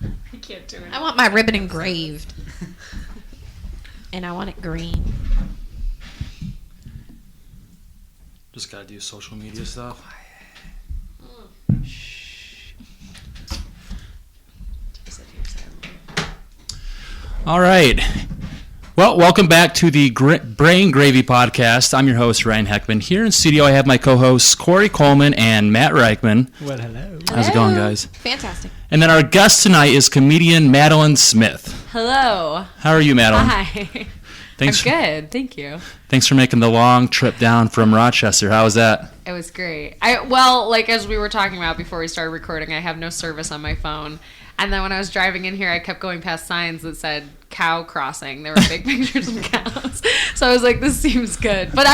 I can't do it. I want my ribbon engraved. And I want it green. Just gotta do social media stuff. All right. Well, welcome back to the Brain Gravy Podcast. I'm your host, Ryan Heckman. Here in studio, I have my co-hosts, Corey Coleman and Matt Reichman. Well, hello. How's it going, guys? Fantastic. And then our guest tonight is comedian Madeline Smith. Hello. How are you, Madeline? Hi. I'm good. Thank you. Thanks for making the long trip down from Rochester. How was that? It was great. As we were talking about before we started recording, I have no service on my phone. And then when I was driving in here, I kept going past signs that said cow crossing. There were big pictures of cows. So I was like, this seems good. But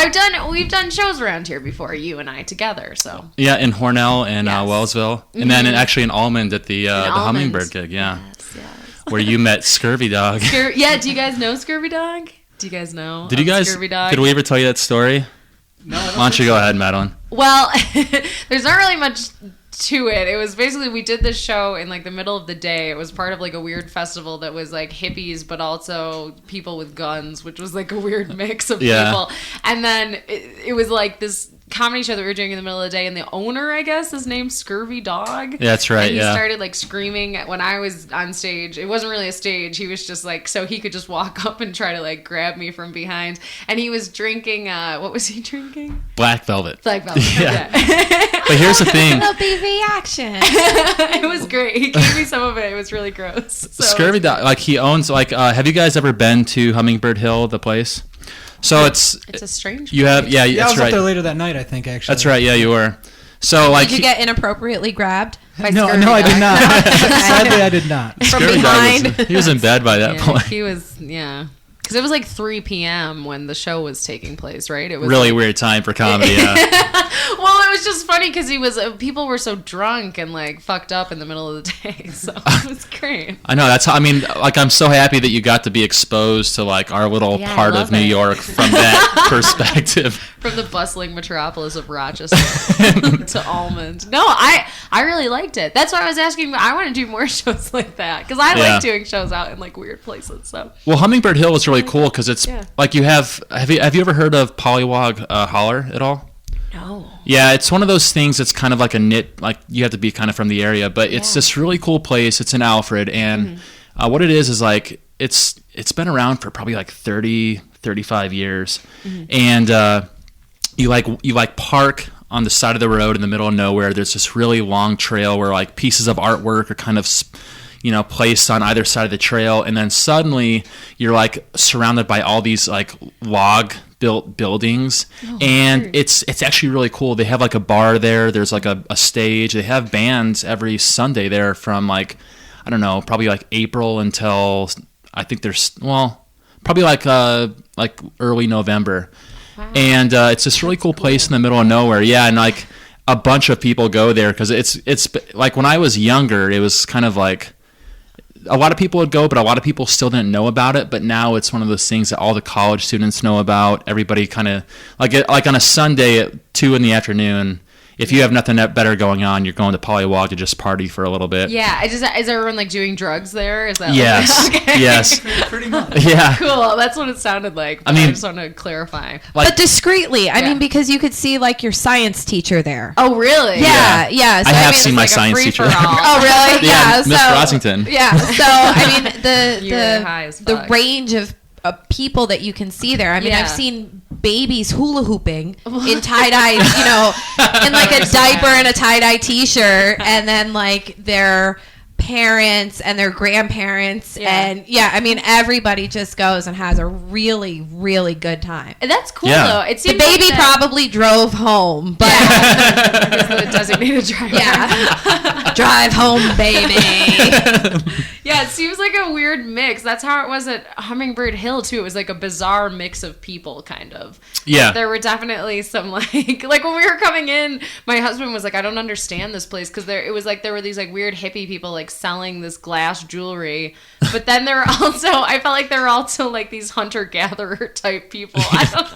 we've done shows around here before, you and I together. So yeah, in Hornell and yes. Wellsville. And then actually in Almond at the Hummingbird gig, yeah. Yes. Where you met Scurvy Dog. Yeah, do you guys know Scurvy Dog? Do you guys know Scurvy Dog? Did we ever tell you that story? No. Why don't you go ahead, Madeline? Well, there's not really much to it. It was basically, we did this show in like the middle of the day. It was part of like a weird festival that was like hippies but also people with guns, which was like a weird mix of people. And then it was like this comedy show that we were doing in the middle of the day, and the owner, I guess, is named Scurvy Dog. Yeah, that's right. And he started like screaming when I was on stage. It wasn't really a stage. He was just like, so he could just walk up and try to like grab me from behind. And he was drinking, what was he drinking? Black Velvet. Black Velvet. Yeah. But here's the thing. There'll be reaction. It was great. He gave me some of it. It was really gross. So Scurvy Dog, like he owns, like, have you guys ever been to Hummingbird Hill, the place? So it's a strange you have, place. yeah, I that's was right. up there later that night, I think, actually. That's right, yeah, you were. So like, Did you get inappropriately grabbed? By No, Scurvy I did Dog? not. Sadly, I did not. From Scurvy Dog behind. he was in bed by that point. He was, yeah. Because it was like 3 p.m. when the show was taking place, right? It was Really like, weird time for comedy, yeah. well, it was just funny because people were so drunk and like fucked up in the middle of the day, so it was great. I know, like I'm so happy that you got to be exposed to like our little Yeah, I part of love New it. York from that perspective. From the bustling metropolis of Rochester to Almond. No, I really liked it. That's why I was asking. I want to do more shows like that because I like doing shows out in like weird places. So Well, Hummingbird Hill is really cool because it's Yeah. like you have you ever heard of Pollywog Holler at all? no. Yeah, it's one of those things that's kind of like a knit, like you have to be kind of from the area, but it's this really cool place. It's in Alfred, and what it is like it's been around for probably like 35 years, and you like park on the side of the road in the middle of nowhere. There's this really long trail where like pieces of artwork are kind of placed on either side of the trail, and then suddenly you're like surrounded by all these like log built buildings, and it's actually really cool. They have like a bar there. There's like a stage. They have bands every Sunday there from like, I don't know, probably like April until I think there's probably like early November. Wow. And it's this really cool place in the middle of nowhere. Yeah, and like a bunch of people go there because it's like when I was younger, it was kind of like a lot of people would go, but a lot of people still didn't know about it. But now it's one of those things that all the college students know about. Everybody kind of like on a Sunday at 2 p.m, if you have nothing better going on, you're going to Pollywog to just party for a little bit. Yeah, is everyone like doing drugs there? Is that Yes, okay. yes, Pretty much. yeah. Cool. That's what it sounded like. But I just want to clarify. Like, But discreetly. I Yeah. mean, because you could see like your science teacher there. Oh, really? Yeah. So, I have mean, seen it's my like a science free teacher. for all. Oh, really? Yeah, So, Miss Rossington. Yeah. So, I mean, You were high as the fuck. range of people that you can see there. I mean, Yeah. I've seen babies hula hooping in tie-dye, in like a diaper and a tie-dye t-shirt, and then like their parents and their grandparents. Yeah. And yeah, I mean, everybody just goes and has a really, really good time. And that's cool, Yeah. though. It The seems baby like that- probably drove home, but Is the designated driver. yeah, drive home, baby. Yeah, it seems like a weird mix. That's how it was at Hummingbird Hill, too. It was like a bizarre mix of people, kind of. Yeah. There were definitely some, like when we were coming in, my husband was like, I don't understand this place. Because it was like there were these like weird hippie people like selling this glass jewelry. But then there were also, I felt like there were also like these hunter-gatherer type people. I don't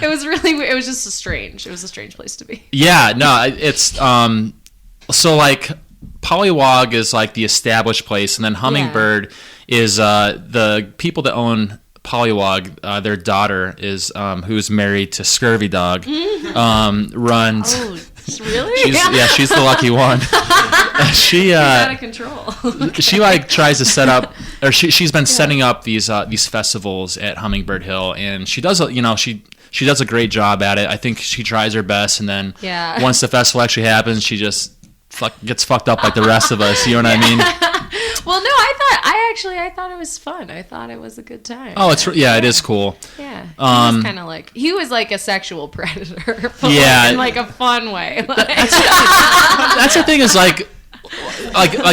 know. It was just strange. It was a strange place to be. Yeah, no, it's so like Polywog is like the established place, and then Hummingbird is the people that own Polywog. Their daughter is who's married to Scurvy Dog. Runs. Oh, really? She's the lucky one. She out of control. she like tries to set up, or she's been setting up these festivals at Hummingbird Hill, and she does she does a great job at it. I think she tries her best, and then once the festival actually happens, she just gets fucked up like the rest of us. You know what I mean? Well, no, I thought it was fun. I thought it was a good time. Oh, it is cool. Yeah, he was like a sexual predator, but in like a fun way. That's the thing is like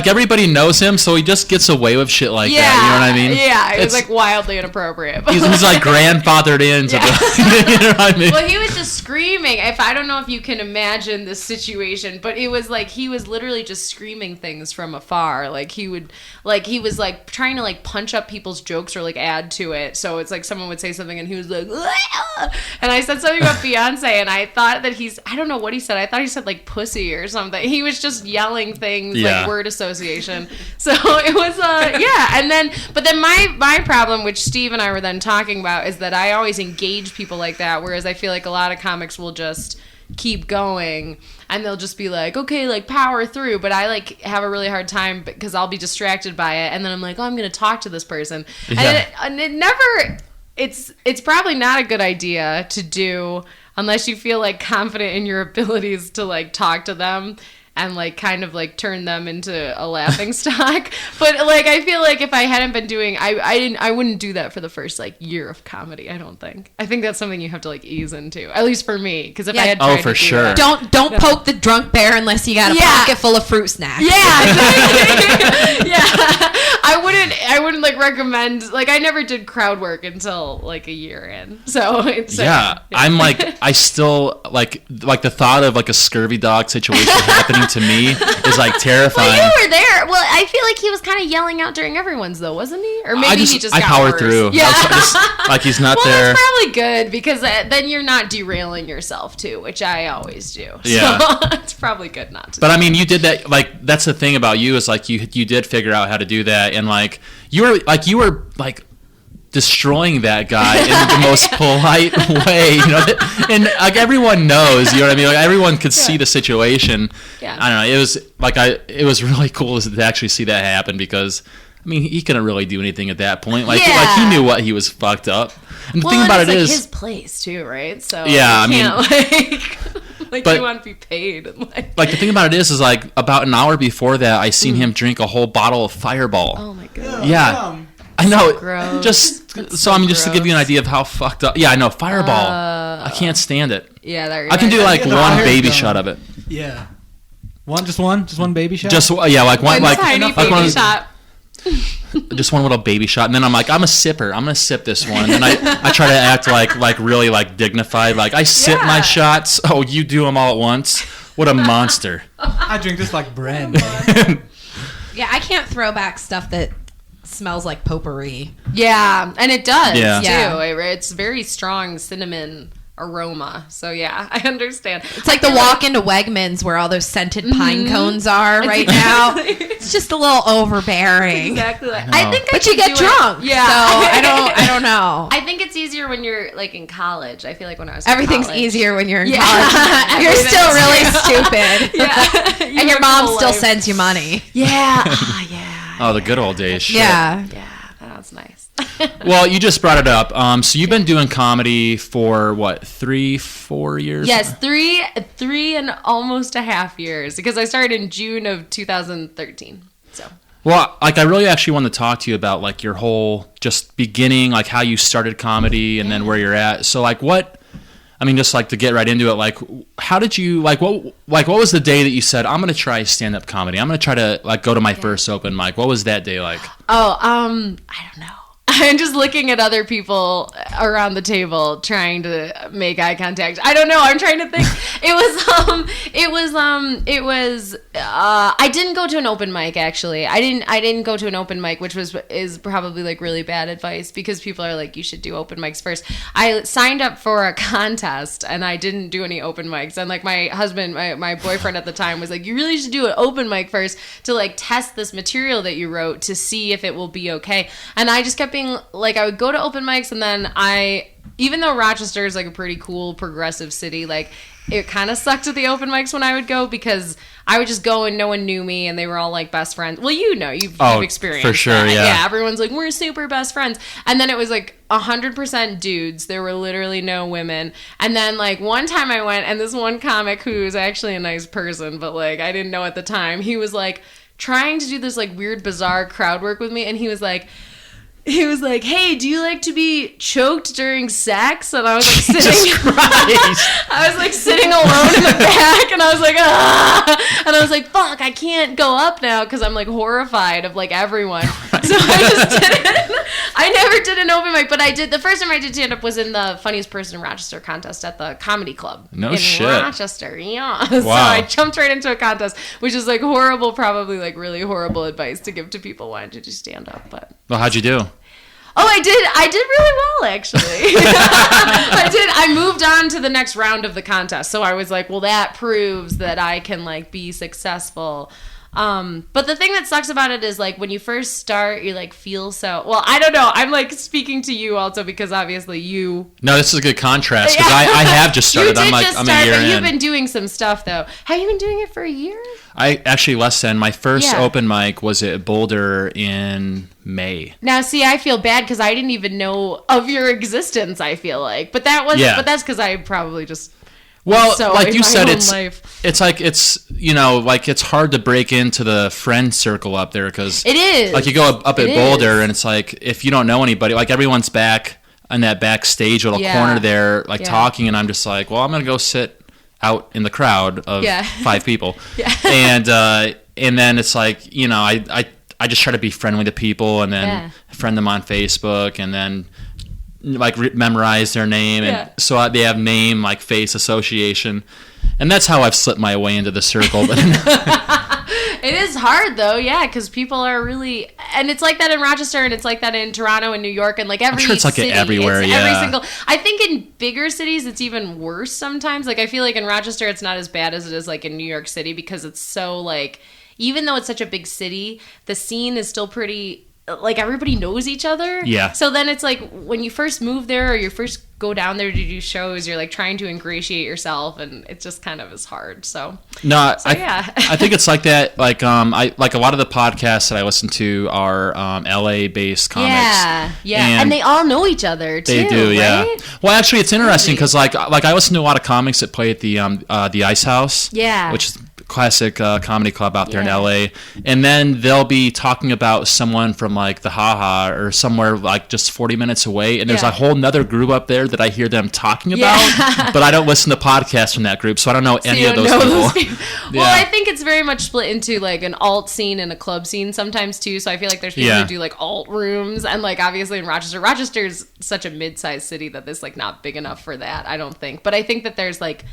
everybody knows him, so he just gets away with shit like that. You know what I mean? Yeah, it was like wildly inappropriate. He's like grandfathered into the. You know what I mean? Well, he was just screaming. I don't know if you can imagine this situation, but it was like he was literally just screaming things from afar. Like he was like trying to like punch up people's jokes or like add to it. So it's like someone would say something and he was like, "Aah!" And I said something about Beyonce, and I thought that I don't know what he said. I thought he said like pussy or something. He was just yelling things. Like word association. So it was but then my problem, which Steve and I were then talking about, is that I always engage people like that, whereas I feel like a lot of comics will just keep going and they'll just be like, okay, like power through, but I like have a really hard time because I'll be distracted by it, and then I'm like, oh, I'm gonna talk to this person, and it never, it's probably not a good idea to do unless you feel like confident in your abilities to like talk to them and like kind of like turn them into a laughing stock. But like I feel like if I hadn't been doing, I wouldn't do that for the first like year of comedy. I don't think. I think that's something you have to like ease into, at least for me. Because if I had tried for to do sure. that, Don't poke the drunk bear unless you got a pocket full of fruit snacks. Yeah, exactly. Yeah. I wouldn't like recommend, like I never did crowd work until like a year in. So it's I'm like, I still like the thought of like a Scurvy Dog situation happening to me is like terrifying. Well, you were there. Well, I feel like he was kind of yelling out during everyone's though, wasn't he? Or maybe he just got powered worse. through. Yeah. Like he's not there. That's probably good because then you're not derailing yourself too, which I always do. Yeah. So it's probably good not to. But I mean, you did that. Like that's the thing about you is like you did figure out how to do that, and like you were destroying that guy in the most polite way, you know, and like everyone knows, you know what I mean, like everyone could see the situation. I don't know, it was really cool to actually see that happen, because I mean he couldn't really do anything at that point, like he knew what he was fucked up, and the thing about it is his place too, right? So I mean but you want to be paid, and like the thing about it is like about an hour before that I seen him drink a whole bottle of Fireball. Oh my god. Yeah. I know. Gross. Just to give you an idea of how fucked up. Yeah, I know. Fireball. I can't stand it. Yeah, I can do like one baby shot of it. Yeah. Just one baby shot. Just like one, like tiny baby shot. Just one little baby shot, and then I'm like, I'm a sipper. I'm gonna sip this one, and then I try to act like really like dignified. Like I sip my shots. Oh, you do them all at once. What a monster. I drink this like Brandy. Yeah, I can't throw back stuff that smells like potpourri. Yeah, and it does Yeah. too. It's very strong cinnamon aroma. So yeah, I understand. It's like the walk into Wegmans where all those scented pine cones are right now. It's just a little overbearing. Exactly. I think but you get drunk. Yeah. So I don't know. I think it's easier when you're like in college. I feel like when I was Everything's college, easier when you're in Yeah. college. You're still really stupid. Yeah. And your mom still sends you money. Yeah. Oh, yeah. Oh, the good old days. Shit. Yeah. Yeah. That was nice. Well, you just brought it up. So you've been doing comedy for what, 3-4 years? Yes, three and almost a half years, because I started in June of 2013. So. Well, like I really actually want to talk to you about like your whole just beginning, like how you started comedy and then where you're at. So like just like to get right into it, like how did you what was the day that you said, I'm gonna try stand-up comedy, I'm gonna try to like go to my first open mic? What was that day like? I don't know. I'm just looking at other people around the table trying to make eye contact. I don't know. I'm trying to think. I didn't go to an open mic, actually. I didn't go to an open mic, which is probably like really bad advice, because people are like, you should do open mics first. I signed up for a contest and I didn't do any open mics. And like my husband, my boyfriend at the time was like, you really should do an open mic first to like test this material that you wrote to see if it will be okay. And I just kept being like, I would go to open mics, and then even though Rochester is like a pretty cool progressive city, like it kind of sucked at the open mics when I would go, because I would just go and no one knew me and they were all like best friends. Well, you've experienced for sure, that. yeah. Everyone's like, we're super best friends. And then it was like 100% dudes. There were literally no women. And then like one time I went, and this one comic who's actually a nice person, but like I didn't know at the time, he was like trying to do this like weird, bizarre crowd work with me. And he was like, hey, do you like to be choked during sex? And I was like sitting I was like sitting alone in the back, and I was like, ah! And I was like, fuck, I can't go up now because I'm like horrified of like everyone. So I just didn't. I never did an open mic, but I did. The first time I did stand up was in the Funniest Person in Rochester contest at the Comedy Club. No in shit. Rochester, yeah. Wow. So I jumped right into a contest, which is like horrible, probably like really horrible advice to give to people wanting to do stand up. But Well, how'd you do? oh, I did really well, actually. I moved on to the next round of the contest. So I was like, well, that proves that I can like be successful. But the thing that sucks about it is like when you first start, you like feel so, well, I don't know. I'm like speaking to you also because obviously you. No, this is a good contrast because I have just started. I'm a year in. You've been doing some stuff though. Have you been doing it for a year? I actually less than. My first open mic was at Boulder in May. Now, see, I feel bad because I didn't even know of your existence. I feel like, but that's because I probably just. Well, so like you said, it's hard to break into the friend circle up there because it is. Like you go up at Boulder and it's like if you don't know anybody, like everyone's back in that backstage little corner there, like talking, and I'm just like, well, I'm gonna go sit out in the crowd of 5 people, and then it's like I just try to be friendly to people and then friend them on Facebook and then. Like memorize their name, and so they have name like face association, and that's how I've slipped my way into the circle. But it is hard though, because people are really, and it's like that in Rochester, and it's like that in Toronto and New York, and like every. I'm sure it's like city, everywhere. Every single. I think in bigger cities it's even worse sometimes. Like I feel like in Rochester it's not as bad as it is like in New York City because it's so like, even though it's such a big city, the scene is still pretty. Like everybody knows each other. Yeah. So then it's like when you first move there or you first go down there to do shows, you're like trying to ingratiate yourself, and it just kind of is hard. So I think it's like that. Like I like a lot of the podcasts that I listen to are LA based comics. Yeah, and they all know each other too. They do, yeah. Right? Well, actually, it's interesting because like I listen to a lot of comics that play at the Ice House. Yeah. Which is classic comedy club out there in LA, and then they'll be talking about someone from like the Haha or somewhere like just 40 minutes away, and there's a whole nother group up there that I hear them talking about, but I don't listen to podcasts from that group, so I don't know any of those people. Well, I think it's very much split into like an alt scene and a club scene sometimes too, so I feel like there's people who do like alt rooms, and like obviously in Rochester's such a mid-sized city that it's like not big enough for that, I don't think, but I think that there's like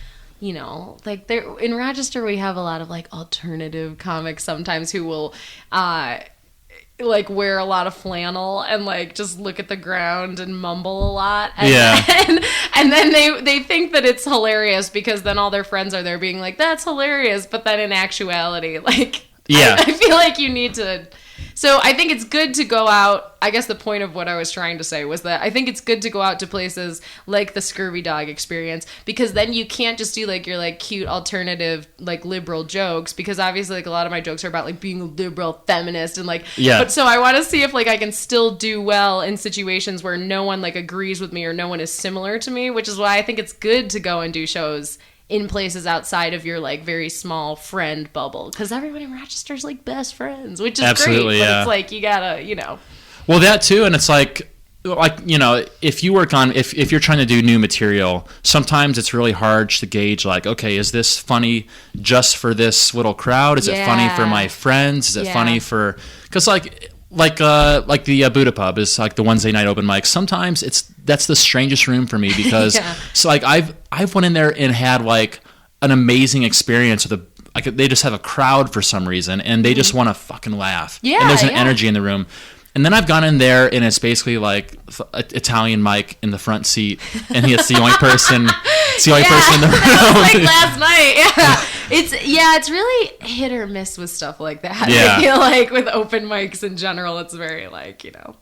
like there in Rochester we have a lot of like alternative comics sometimes who will like wear a lot of flannel and like just look at the ground and mumble a lot, and then they think that it's hilarious because then all their friends are there being like, that's hilarious, but then in actuality like I feel like you need to. So I think it's good to go out. I guess the point of what I was trying to say was that I think it's good to go out to places like the Scurvy Dog Experience, because then you can't just do like your like cute alternative like liberal jokes, because obviously like a lot of my jokes are about like being a liberal feminist and like but so I want to see if like I can still do well in situations where no one like agrees with me or no one is similar to me, which is why I think it's good to go and do shows in places outside of your like very small friend bubble, because everyone in Rochester's like best friends, which is great, but it's like you gotta well, that too, and it's like if you work on if you're trying to do new material, sometimes it's really hard to gauge like, okay, is this funny just for this little crowd? Is it funny for my friends? Is it funny for, because like like the Buddha Pub is like the Wednesday night open mic. Sometimes that's the strangest room for me because so like I've went in there and had like an amazing experience with they just have a crowd for some reason and they just want to fucking laugh. Yeah, and there's an energy in the room. And then I've gone in there and it's basically like Italian Mike in the front seat, and it's the only person. It's the only person in the room. That was like last night. Yeah, it's really hit or miss with stuff like that. Yeah. I feel like with open mics in general, it's very like, you know.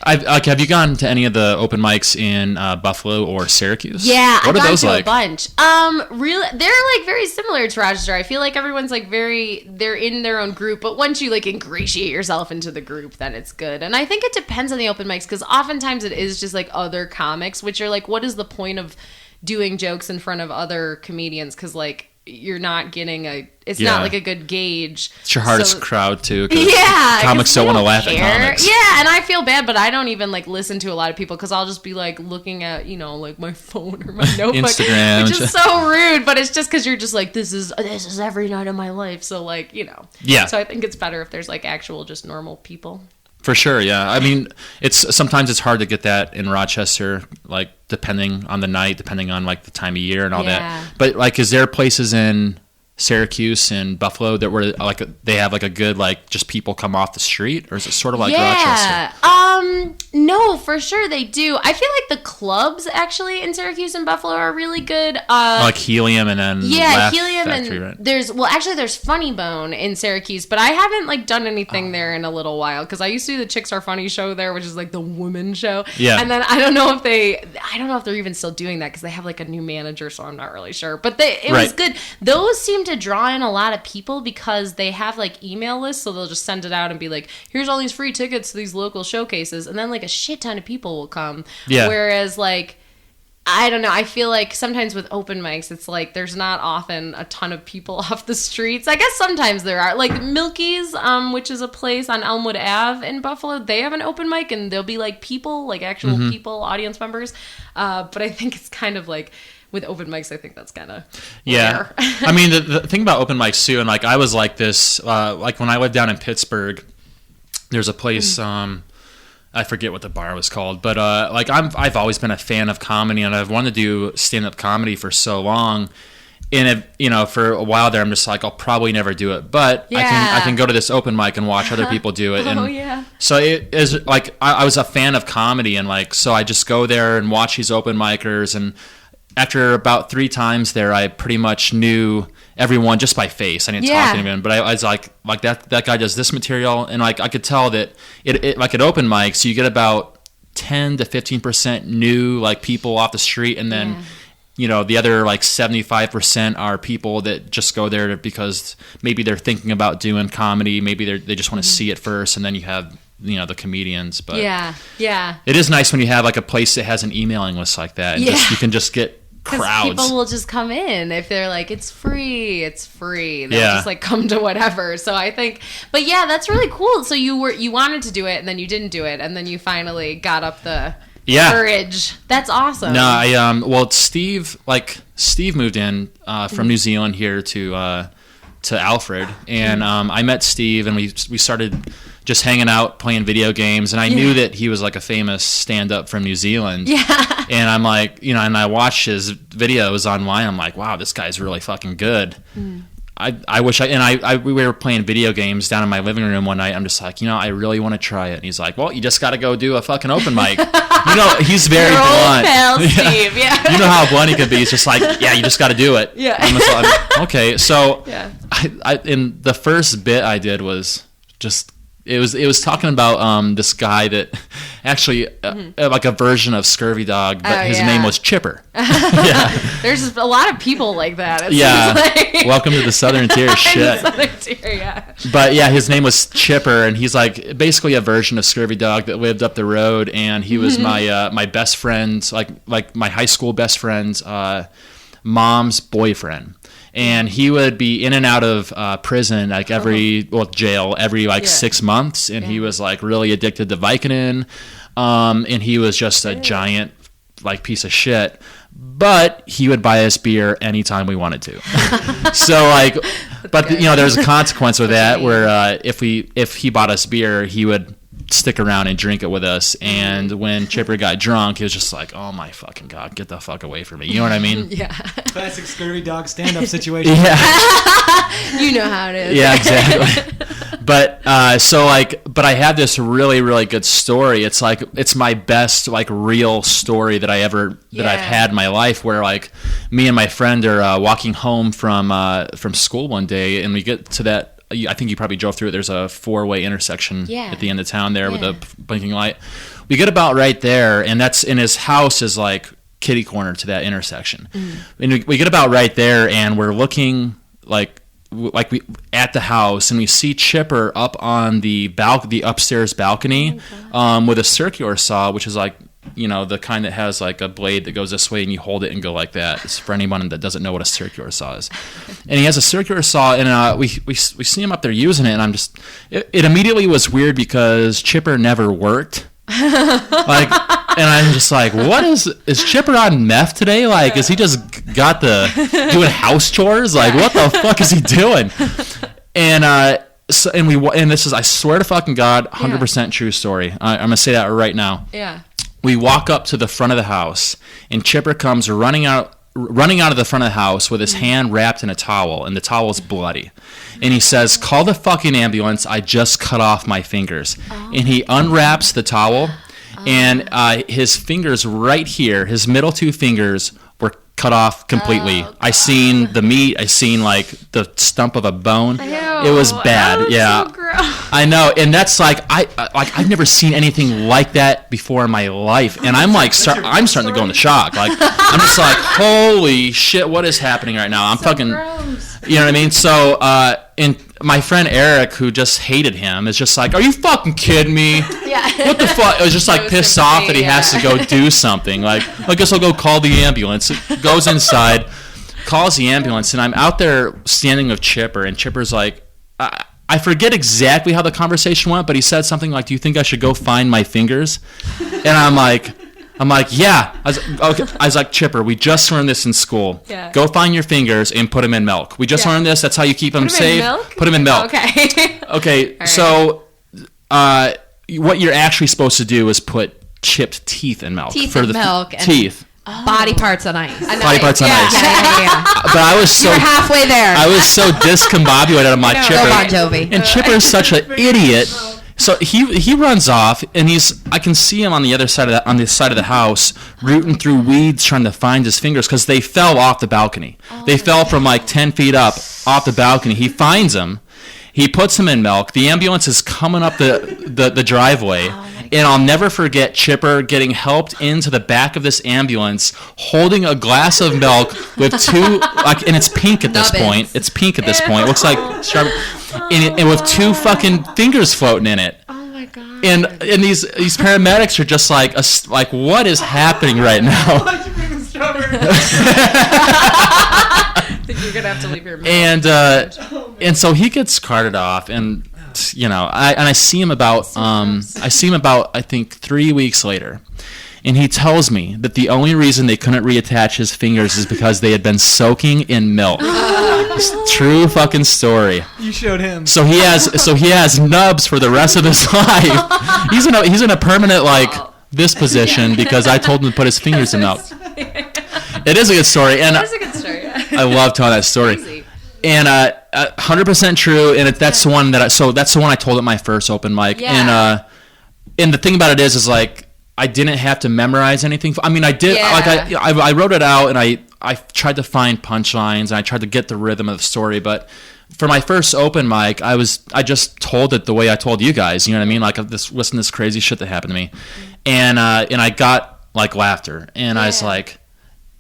Have you gone to any of the open mics in Buffalo or Syracuse? Yeah, what I've are gone those to like? a bunch. Really, they're like very similar to Rochester. I feel like everyone's like they're in their own group, but once you like ingratiate yourself into the group, then it's good. And I think it depends on the open mics because oftentimes it is just like other comics, which are like, what is the point of doing jokes in front of other comedians? Because like you're not getting it's not like a good gauge. It's your hardest crowd too. Yeah, comics don't want to laugh at comics. Yeah, and I feel bad, but I don't even like listen to a lot of people because I'll just be like looking at like my phone or my notebook, Instagram, which is so rude. But it's just because you're just like this is every night of my life. So like Yeah. So I think it's better if there's like actual just normal people. For sure, yeah. I mean, sometimes it's hard to get that in Rochester, like depending on the night, depending on like the time of year and all that. But like, is there places in Syracuse and Buffalo that were like they have like a good like just people come off the street, or is it sort of like Rochester? No, for sure they do. I feel like the clubs actually in Syracuse and Buffalo are really good. Like Helium and then Laugh Helium Factory, and right? there's Funny Bone in Syracuse, but I haven't like done anything there in a little while because I used to do the Chicks Are Funny show there, which is like the woman show. Yeah. And then I don't know if they're even still doing that because they have like a new manager, so I'm not really sure. But it was good. Those seem to draw in a lot of people because they have like email lists, so they'll just send it out and be like, here's all these free tickets to these local showcases, and then like a shit ton of people will come. Yeah. Whereas like I don't know, I feel like sometimes with open mics it's like there's not often a ton of people off the streets. I guess sometimes there are. Like Milky's, which is a place on Elmwood Ave in Buffalo, they have an open mic and there'll be like people, like actual people, audience members. But I think it's kind of like with open mics, I think that's kind of rare. I mean, the thing about open mics too, and like I was like this, like when I lived down in Pittsburgh, there's a place, I forget what the bar was called, but like I've always been a fan of comedy, and I've wanted to do stand-up comedy for so long. And for a while there, I'm just like, I'll probably never do it, but I can go to this open mic and watch other people do it. And so it is like I was a fan of comedy, and like so I just go there and watch these open micers, and after about 3 times there, I pretty much knew everyone just by face. I didn't talk to anyone, but I was like that guy does this material, and like I could tell that it like at open mics you get about 10 to 15% new like people off the street, and then the other like 75% are people that just go there because maybe they're thinking about doing comedy, maybe they just want to see it first, and then you have the comedians. But it is nice when you have like a place that has an emailing list like that, and you can just get crowds. People will just come in if they're like, it's free. They'll just like come to whatever. So I think, but yeah, that's really cool. So you wanted to do it, and then you didn't do it, and then you finally got up the courage. That's awesome. No, Steve moved in from New Zealand here to Alfred, and I met Steve, and we started just hanging out, playing video games, and I knew that he was like a famous stand-up from New Zealand. Yeah. And I'm like, and I watched his videos online. I'm like, wow, this guy's really fucking good. I wish we were playing video games down in my living room one night. I'm just like, I really want to try it. And he's like, well, you just got to go do a fucking open mic. He's very Your blunt. old pal, Steve. Yeah. You know how blunt he can be. It's just like, yeah, you just got to do it. Yeah. I'm just like, okay. So in the first bit I did was just, it was talking about this guy that actually like a version of Scurvy Dog, but his name was Chipper. There's a lot of people like that. Welcome to the Southern Tier. Shit. Southern Tier, But his name was Chipper, and he's like basically a version of Scurvy Dog that lived up the road, and he was my best friend, like my high school best friend's mom's boyfriend. And he would be in and out of prison, like jail every 6 months. And he was like really addicted to Vicodin. And he was just a giant like piece of shit. But he would buy us beer anytime we wanted to. So there's a consequence with that where if he bought us beer, he would stick around and drink it with us. And when Chipper got drunk, he was just like, oh my fucking God, get the fuck away from me. You know what I mean? Yeah. Classic scurvy dog stand-up situation. Yeah. You know how it is. Yeah, exactly. But but I had this really, really good story. It's like it's my best like real story that I've had in my life. Where like me and my friend are walking home from school one day, and we get to that. I think you probably drove through it. There's a 4-way intersection at the end of town there with a blinking light. We get about right there, and his house is like kitty corner to that intersection. And we get about right there, and we're looking like we at the house, and we see Chipper up on the upstairs balcony with a circular saw, which is like, you know, the kind that has like a blade that goes this way and you hold it and go like that. It's for anyone that doesn't know what a circular saw is. And he has a circular saw, and we see him up there using it, and it immediately was weird because Chipper never worked. Like, and I'm just like, what is Chipper on meth today? Like, is he just got doing house chores? Like, what the fuck is he doing? And this is, I swear to fucking God, 100% true story. I'm gonna say that right now. Yeah. We walk up to the front of the house, and Chipper comes running out of the front of the house with his hand wrapped in a towel, and the towel's bloody. And he says, call the fucking ambulance, I just cut off my fingers. And he unwraps the towel, and his fingers right here, his middle 2 fingers, were cut off completely. I seen the meat, I seen like the stump of a bone. It was bad. Yeah. So I know, and that's like I've never seen anything like that before in my life, and I'm like I'm starting to go into shock. Like I'm just like, holy shit, what is happening right now? I'm fucking gross. You know what I mean? So and my friend Eric, who just hated him, is just like, are you fucking kidding me? Yeah. What the fuck? It was just like pissed off that he has to go do something. Like, I guess I'll go call the ambulance. Goes inside, calls the ambulance, and I'm out there standing with Chipper, and Chipper's like, I forget exactly how the conversation went, but he said something like, do you think I should go find my fingers? And I'm like, yeah. I was like, Chipper, we just learned this in school. Yeah. Go find your fingers and put them in milk. We just learned this. That's how you keep them safe. Put them in milk. Okay. Okay. Right. So, what you're actually supposed to do is put chipped teeth in milk. Teeth in milk. Teeth. Oh. Body parts on ice. Body parts on ice. Yeah. But I was so... You're halfway there. I was so discombobulated on my Chipper. Go Bon Jovi. And Chipper's such an idiot. So he runs off, and I can see him on the other side of the house, rooting through weeds trying to find his fingers, because they fell off the balcony. They fell from like 10 feet up off the balcony. He finds them. He puts them in milk. The ambulance is coming up the driveway. And I'll never forget Chipper getting helped into the back of this ambulance, holding a glass of milk with 2, and it's pink at this point. It's pink at this point. It looks like sharp, and with 2 fucking fingers floating in it. Oh my God. And these paramedics are just like, what is happening right now? I think you're gonna have to leave your milk. And so he gets carted off, and you know, I see him about I think 3 weeks later, and he tells me that the only reason they couldn't reattach his fingers is because they had been soaking in milk. It's true fucking story. You showed him. So he has nubs for the rest of his life. He's in a permanent this position because I told him to put his fingers in milk. It is a good story, and it is a good story. I love telling that story. Crazy. And 100% true, and that's the one that's the one I told at my first open mic. Yeah. And the thing about it is like I didn't have to memorize anything. I mean, I did. Yeah. I wrote it out, and I tried to find punchlines, and I tried to get the rhythm of the story. But for my first open mic, I just told it the way I told you guys. You know what I mean? Like this crazy shit that happened to me, and I got like laughter, and I was like,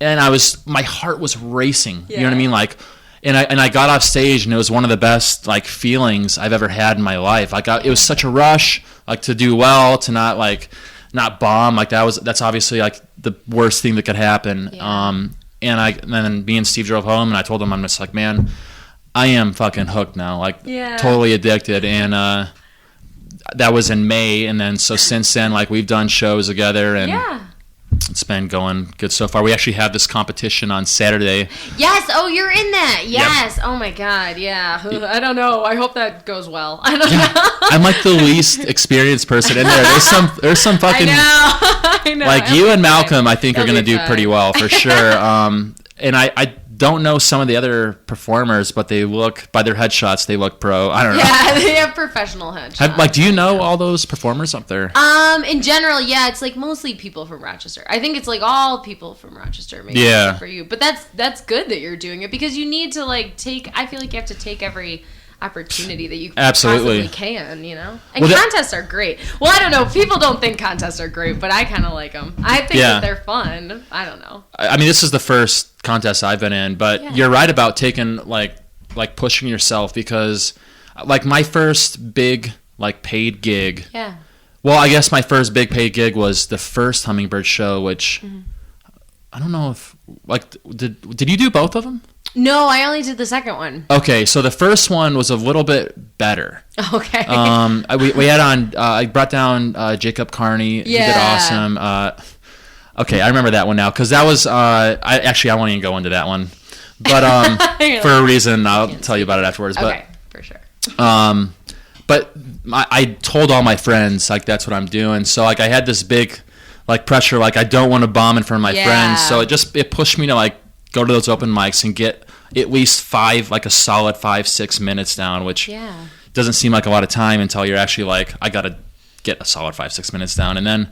my heart was racing. You know what I mean? Like. And I got off stage, and it was one of the best feelings I've ever had in my life. It was such a rush, to do well, to not bomb. That's obviously the worst thing that could happen. Yeah. And then me and Steve drove home, and I told him, I'm just like, man, I am fucking hooked now, totally addicted. And that was in May, and then so since then, we've done shows together, and It's been going good so far. We actually have this competition on Saturday. Yes. Oh, you're in that. Yes. Yep. Oh my God. Yeah. I don't know. I hope that goes well. I don't know. I'm like the least experienced person in there. There's some fucking I know. like you and Malcolm. I think are going to do fun. pretty well for sure. And I don't know some of the other performers, but they look by their headshots. They look pro. I don't know. Yeah, they have professional headshots. Do you know all those performers up there? In general, yeah, it's like mostly people from Rochester. I think it's like all people from Rochester, maybe Yeah. for you. But that's good that you're doing it because you need to like take. I feel like you have to take every opportunity that you Absolutely possibly can, you know? And contests are great. Well, I don't know. People don't think contests are great, but I kind of like them. I think that they're fun. I don't know. I mean, this is the first contest I've been in, but you're right about taking like pushing yourself because like my first big like paid gig. Yeah. Well, I guess my first big paid gig was the first Hummingbird show, which I don't know if like did you do both of them? No, I only did the second one. Okay, so the first one was a little bit better. Okay. We had on I brought down Jacob Carney. He did awesome. Okay, I remember that one now because that was I won't even go into that one, but for a reason I'll tell you about it afterwards. Okay, for sure. But I told all my friends like that's what I'm doing. So like I had this big like pressure like I don't want to bomb in front of my friends. So it pushed me to like go to those open mics and get at least a solid 5-6 minutes down, which doesn't seem like a lot of time until you're actually like, I got to get a solid 5-6 minutes down. And then,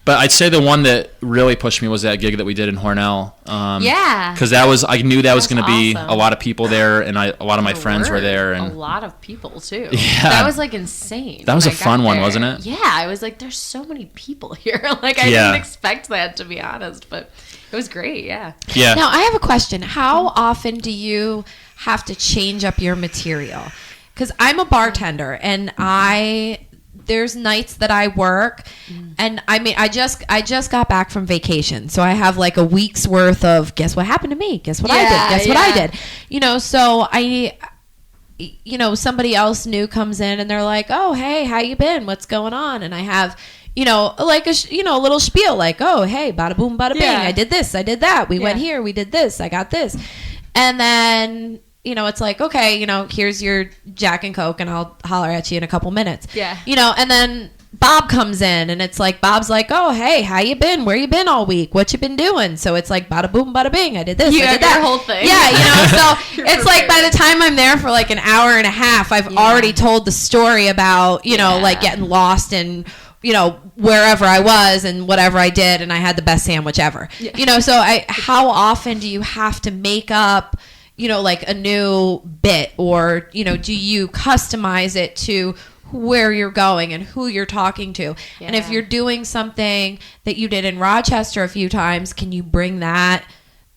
but I'd say the one that really pushed me was that gig that we did in Hornell. Because I knew that was going to be a lot of people there, and a lot of my friends were there. And a lot of people, too. Yeah. That was, like, insane. That was a fun one, wasn't it? Yeah, I was like, there's so many people here. Like, I didn't expect that, to be honest, but it was great, yeah. Now, I have a question. How often do you have to change up your material? Because I'm a bartender, and there's nights that I work, and I mean, I just got back from vacation, so I have like a week's worth of guess what happened to me, guess what I did, guess what I did, so somebody else new comes in and they're like, oh hey, how you been, what's going on, and I have like a little spiel like, oh hey, bada boom bada bing, I did this, I did that, we went here, we did this, I got this, and then it's like, okay, here's your Jack and Coke and I'll holler at you in a couple minutes. Yeah. And then Bob comes in and it's like, Bob's like, oh, hey, how you been? Where you been all week? What you been doing? So it's like, bada boom, bada bing. I did this, I did that. Your whole thing. Yeah, so it's like by the time I'm there for like an hour and a half, I've already told the story about, like getting lost in, wherever I was and whatever I did, and I had the best sandwich ever. Yeah. So how often do you have to make up like a new bit, or, do you customize it to where you're going and who you're talking to? Yeah. And if you're doing something that you did in Rochester a few times, can you bring that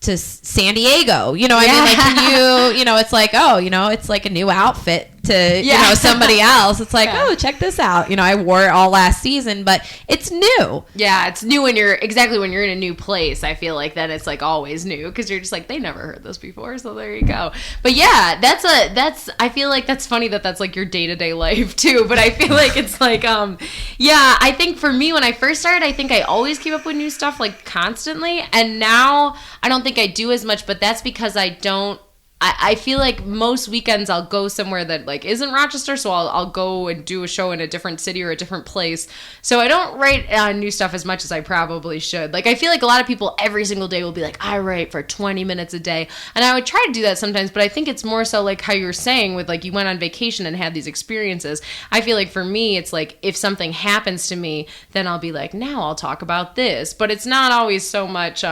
to San Diego? I mean, like, can you, it's like, oh, it's like a new outfit to, somebody else. It's like, oh, check this out. I wore it all last season, but it's new. Yeah, it's new when you're in a new place. I feel like then it's like always new because you're just like, they never heard this before, so there you go. But yeah, I feel like that's funny that's like your day-to-day life too, but I feel like it's like, I think for me when I first started, I think I always keep up with new stuff like constantly, and now I don't think I do as much, but that's because I feel like most weekends I'll go somewhere that like isn't Rochester, so I'll go and do a show in a different city or a different place. So I don't write new stuff as much as I probably should. Like I feel like a lot of people every single day will be like, I write for 20 minutes a day, and I would try to do that sometimes, but I think it's more so like how you were saying with like you went on vacation and had these experiences. I feel like for me it's like if something happens to me, then I'll be like, now I'll talk about this, but it's not always so much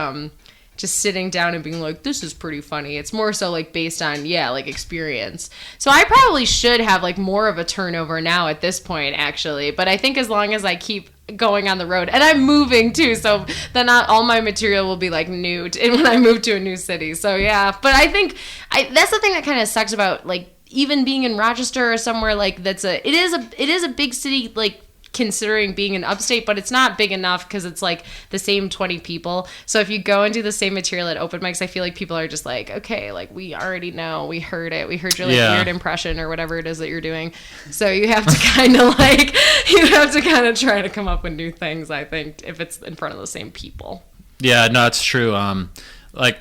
just sitting down and being like, this is pretty funny. It's more so like based on, like experience. So I probably should have like more of a turnover now at this point, actually. But I think as long as I keep going on the road, and I'm moving too, so then not all my material will be like new when I move to a new city. So yeah, but I think that's the thing that kind of sucks about like even being in Rochester or somewhere like it is a big city, like considering being an upstate, but it's not big enough because it's like the same 20 people. So if you go and do the same material at open mics, I feel like people are just like, okay, like we already know, we heard it, we heard your like weird impression or whatever it is that you're doing. So you have to kind of try to come up with new things, I think, if it's in front of the same people. Yeah, no, it's true. Like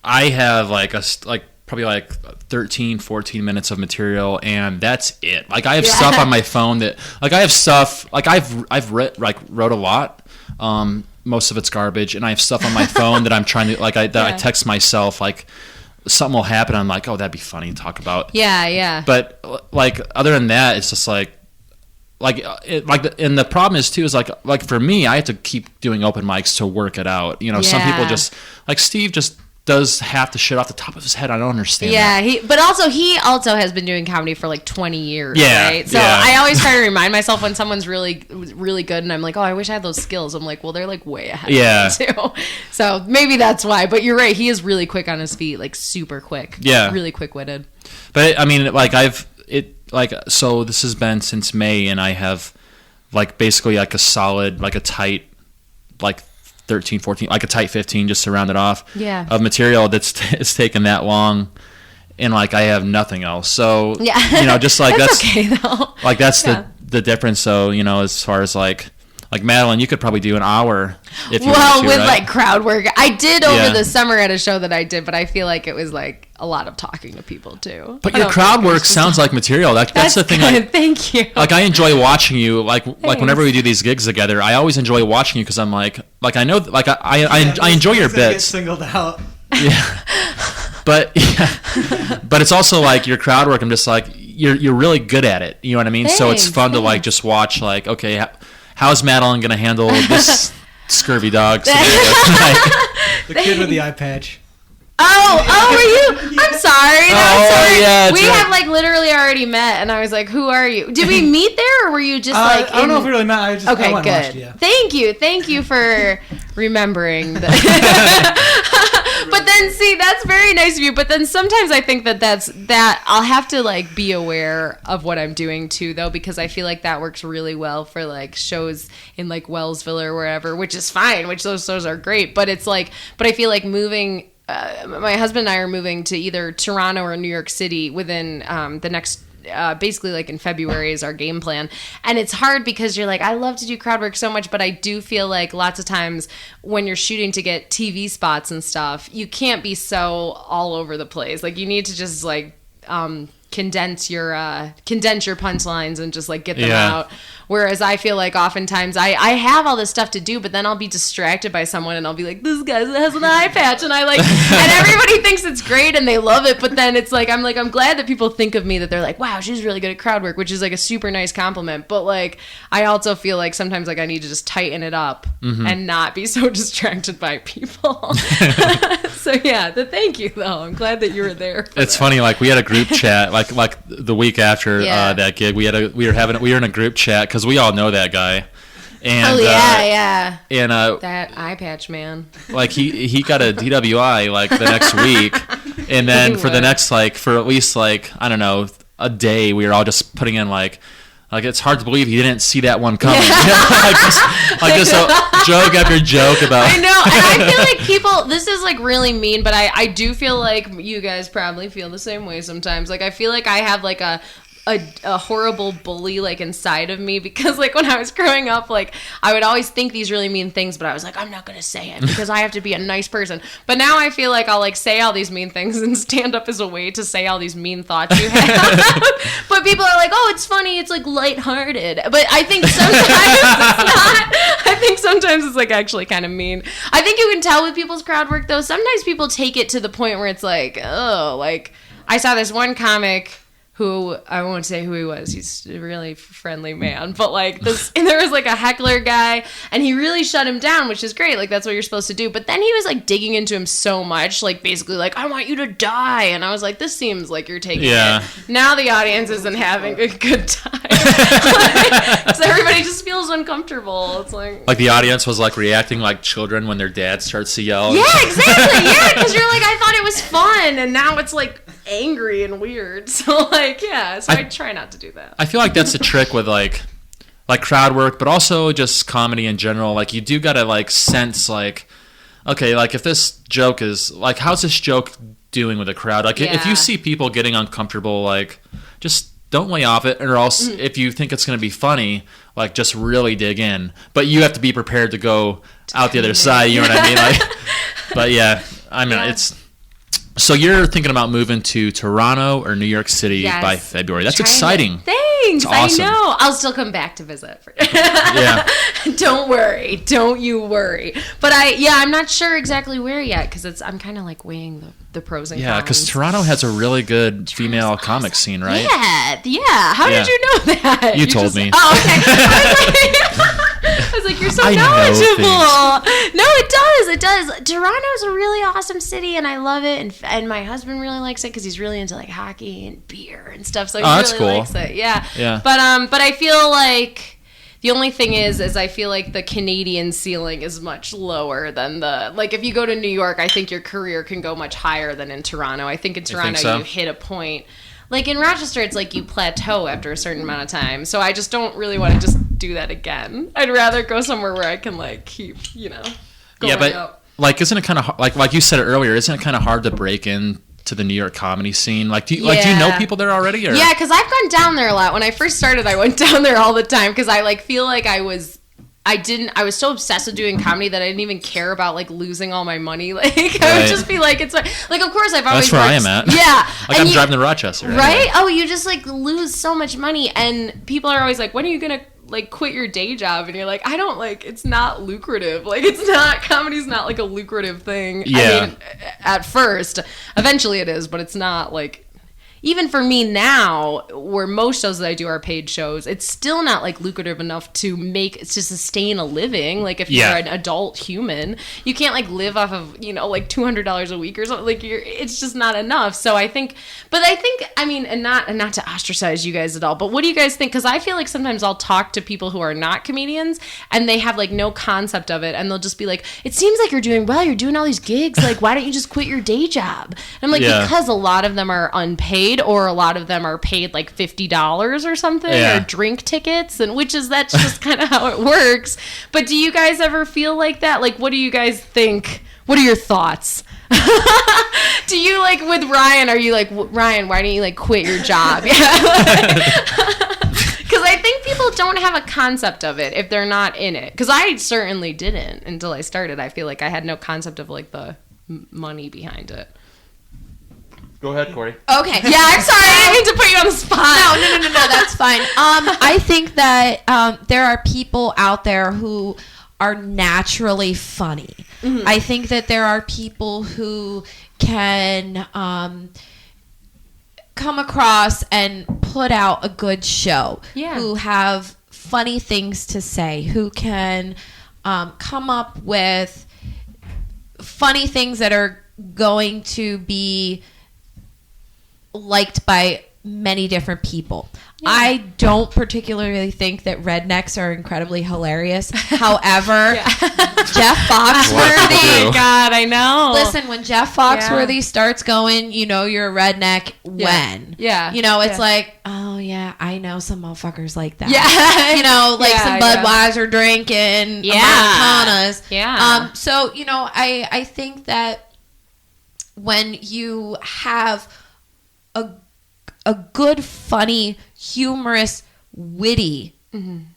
I have probably like 13, 14 minutes of material, and that's it. Like I have stuff on my phone that like I have stuff like I've wrote a lot. Most of it's garbage, and I have stuff on my phone that I'm trying to I text myself like something will happen. I'm like, oh, that'd be funny to talk about. Yeah. But like other than that, it's just and the problem is too is like for me, I have to keep doing open mics to work it out. You know, some people just like Steve just does half the shit off the top of his head. I don't understand. Yeah, he also has been doing comedy for like 20 years, right? So yeah. I always try to remind myself when someone's really, really good, and I'm like, oh, I wish I had those skills. I'm like, well, they're like way ahead of me too. So maybe that's why. But you're right. He is really quick on his feet, like super quick. Yeah, really quick witted. But I mean, so this has been since May, and I have like basically like a solid, like a tight, like 13, 14, like a tight 15 just to round it off of material it's taken that long, and like I have nothing else. So you know, just like that's okay though. Like that's the difference. So you know, as far as like Madeline, you could probably do an hour if you wanted to, with right? like crowd work. I did over the summer at a show that I did, but I feel like it was like a lot of talking to people too. But your crowd work sounds like material. That's the thing. Good. Thank you. Like I enjoy watching you. Like whenever we do these gigs together, I always enjoy watching you because I'm like I know like I enjoy your bits. Get singled out. Yeah. But it's also like your crowd work. I'm just like you're really good at it. You know what I mean? So it's fun to like just watch like, okay, how's Madeline gonna handle this scurvy dog tonight? The kid with the eye patch. Oh, were you? I'm sorry. Yeah. We have like literally already met, and I was like, "Who are you? Did we meet there, or were you just like?" I don't know if we really met. I okay, went good. and watched, yeah. Thank you for remembering that. But then, see, that's very nice of you. But then sometimes I think that I'll have to like be aware of what I'm doing too, though, because I feel like that works really well for like shows in like Wellsville or wherever, which is fine. Which those shows are great, but it's like, but I feel like moving. My husband and I are moving to either Toronto or New York City within the next, basically like in February is our game plan. And it's hard because you're like, I love to do crowd work so much, but I do feel like lots of times when you're shooting to get TV spots and stuff, you can't be so all over the place. Like you need to just like condense your punchlines and just like get them out. Whereas I feel like oftentimes I have all this stuff to do, but then I'll be distracted by someone and I'll be like, this guy has an eye patch, and I like, and everybody thinks it's great and they love it, but then it's like, I'm glad that people think of me, that they're like, wow, she's really good at crowd work, which is like a super nice compliment. But like, I also feel like sometimes like I need to just tighten it up and not be so distracted by people. So yeah, thank you though. I'm glad that you were there. It's funny, like we had a group chat, like the week after that gig, we were in a group chat because we all know that guy. And, and that eye patch man. Like he got a DWI like the next week, and then for the next for at least I don't know, a day, we were all just putting in like it's hard to believe he didn't see that one coming. just joke after joke about. I know, and I feel like people. This is like really mean, but I do feel like you guys probably feel the same way sometimes. Like I feel like I have like a horrible bully like inside of me, because like when I was growing up, like I would always think these really mean things, but I was like, I'm not gonna say it because I have to be a nice person. But now I feel like I'll like say all these mean things, and stand up as a way to say all these mean thoughts you have. But people are like, oh, it's funny, it's like lighthearted. But I think sometimes it's not. I think sometimes it's like actually kind of mean. I think you can tell with people's crowd work though. Sometimes people take it to the point where it's like, oh, like I saw this one comic who, I won't say who he was, he's a really friendly man, but like this, and there was like a heckler guy, and he really shut him down, which is great, like that's what you're supposed to do, but then he was like digging into him so much, like basically like, I want you to die, and I was like, this seems like you're taking it. Now the audience isn't having a good time. So everybody just feels uncomfortable. It's like the audience was like reacting like children when their dad starts to yell. Yeah, exactly, yeah, because you're like, I thought it was fun, and now it's like angry and weird. So like, yeah, so I try not to do that. I feel like that's the trick with like crowd work, but also just comedy in general. Like you do gotta like sense like, okay, like if this joke is like, how's this joke doing with a crowd? Like if you see people getting uncomfortable, like just don't lay off it, or else if you think it's going to be funny, like just really dig in. But you have to be prepared to go out the other side. You know what I mean? Like, but yeah, I mean it's. So you're thinking about moving to Toronto or New York City by February. That's exciting. Thanks. Awesome. I know. I'll still come back to visit. Yeah. Don't worry. Don't you worry. But I'm not sure exactly where yet because I'm kind of like weighing the pros and cons. Yeah, because Toronto has a really good female comic scene, right? Yeah. How did you know that? You told me. Oh, okay. I was like, you're so knowledgeable. No, it does. Toronto's a really awesome city, and I love it. And my husband really likes it because he's really into like hockey and beer and stuff. So he that's really cool. likes it. Yeah. Yeah. But I feel like the only thing is I feel like the Canadian ceiling is much lower than if you go to New York, I think your career can go much higher than in Toronto. I think in Toronto you hit a point. Like in Rochester, it's like you plateau after a certain amount of time. So I just don't really want to just do that again. I'd rather go somewhere where I can like keep, going up. Like, isn't it kind of like you said earlier? Isn't it kind of hard to break into the New York comedy scene? Like, do you know people there already? Or? Yeah, because I've gone down there a lot. When I first started, I went down there all the time because I feel like I was so obsessed with doing comedy that I didn't even care about like losing all my money. Like I would just be like, it's like of course I've always that's where I am at. Yeah. Like I'm driving to Rochester. Right? Anyway. Oh, you just like lose so much money and people are always like, when are you gonna like quit your day job? And you're like, I don't like, it's not lucrative. Like comedy's not like a lucrative thing. Yeah. I mean, at first. Eventually it is, but it's not like, even for me now, where most shows that I do are paid shows, it's still not like lucrative enough to sustain a living. Like if you're an adult human, you can't like live off of, like $200 a week or something. Like it's just not enough. So I think, I mean, and not to ostracize you guys at all, but what do you guys think? Because I feel like sometimes I'll talk to people who are not comedians and they have like no concept of it. And they'll just be like, it seems like you're doing well. You're doing all these gigs. Like, why don't you just quit your day job? And I'm like, because a lot of them are unpaid. Or a lot of them are paid like $50 or something, or drink tickets, and that's just kind of how it works. But do you guys ever feel like that? Like, what do you guys think? What are your thoughts? Do you like with Ryan? Are you like, Ryan, why don't you like quit your job? Because I think people don't have a concept of it if they're not in it. Because I certainly didn't until I started. I feel like I had no concept of like the money behind it. Go ahead, Corey. Okay. Yeah, I'm sorry. I didn't mean to put you on the spot. No, that's fine. I think that there are people out there who are naturally funny. Mm-hmm. I think that there are people who can come across and put out a good show. Yeah. Who have funny things to say. Who can come up with funny things that are going to be liked by many different people. Yeah. I don't particularly think that rednecks are incredibly hilarious. However, Jeff Foxworthy. Oh God, I know. Listen, when Jeff Foxworthy starts going, you're a redneck when. Yeah. It's like, oh yeah, I know some motherfuckers like that. Yeah. Some Budweiser drinking, Americanas. Yeah. So, I think that when you have a good, funny, humorous, witty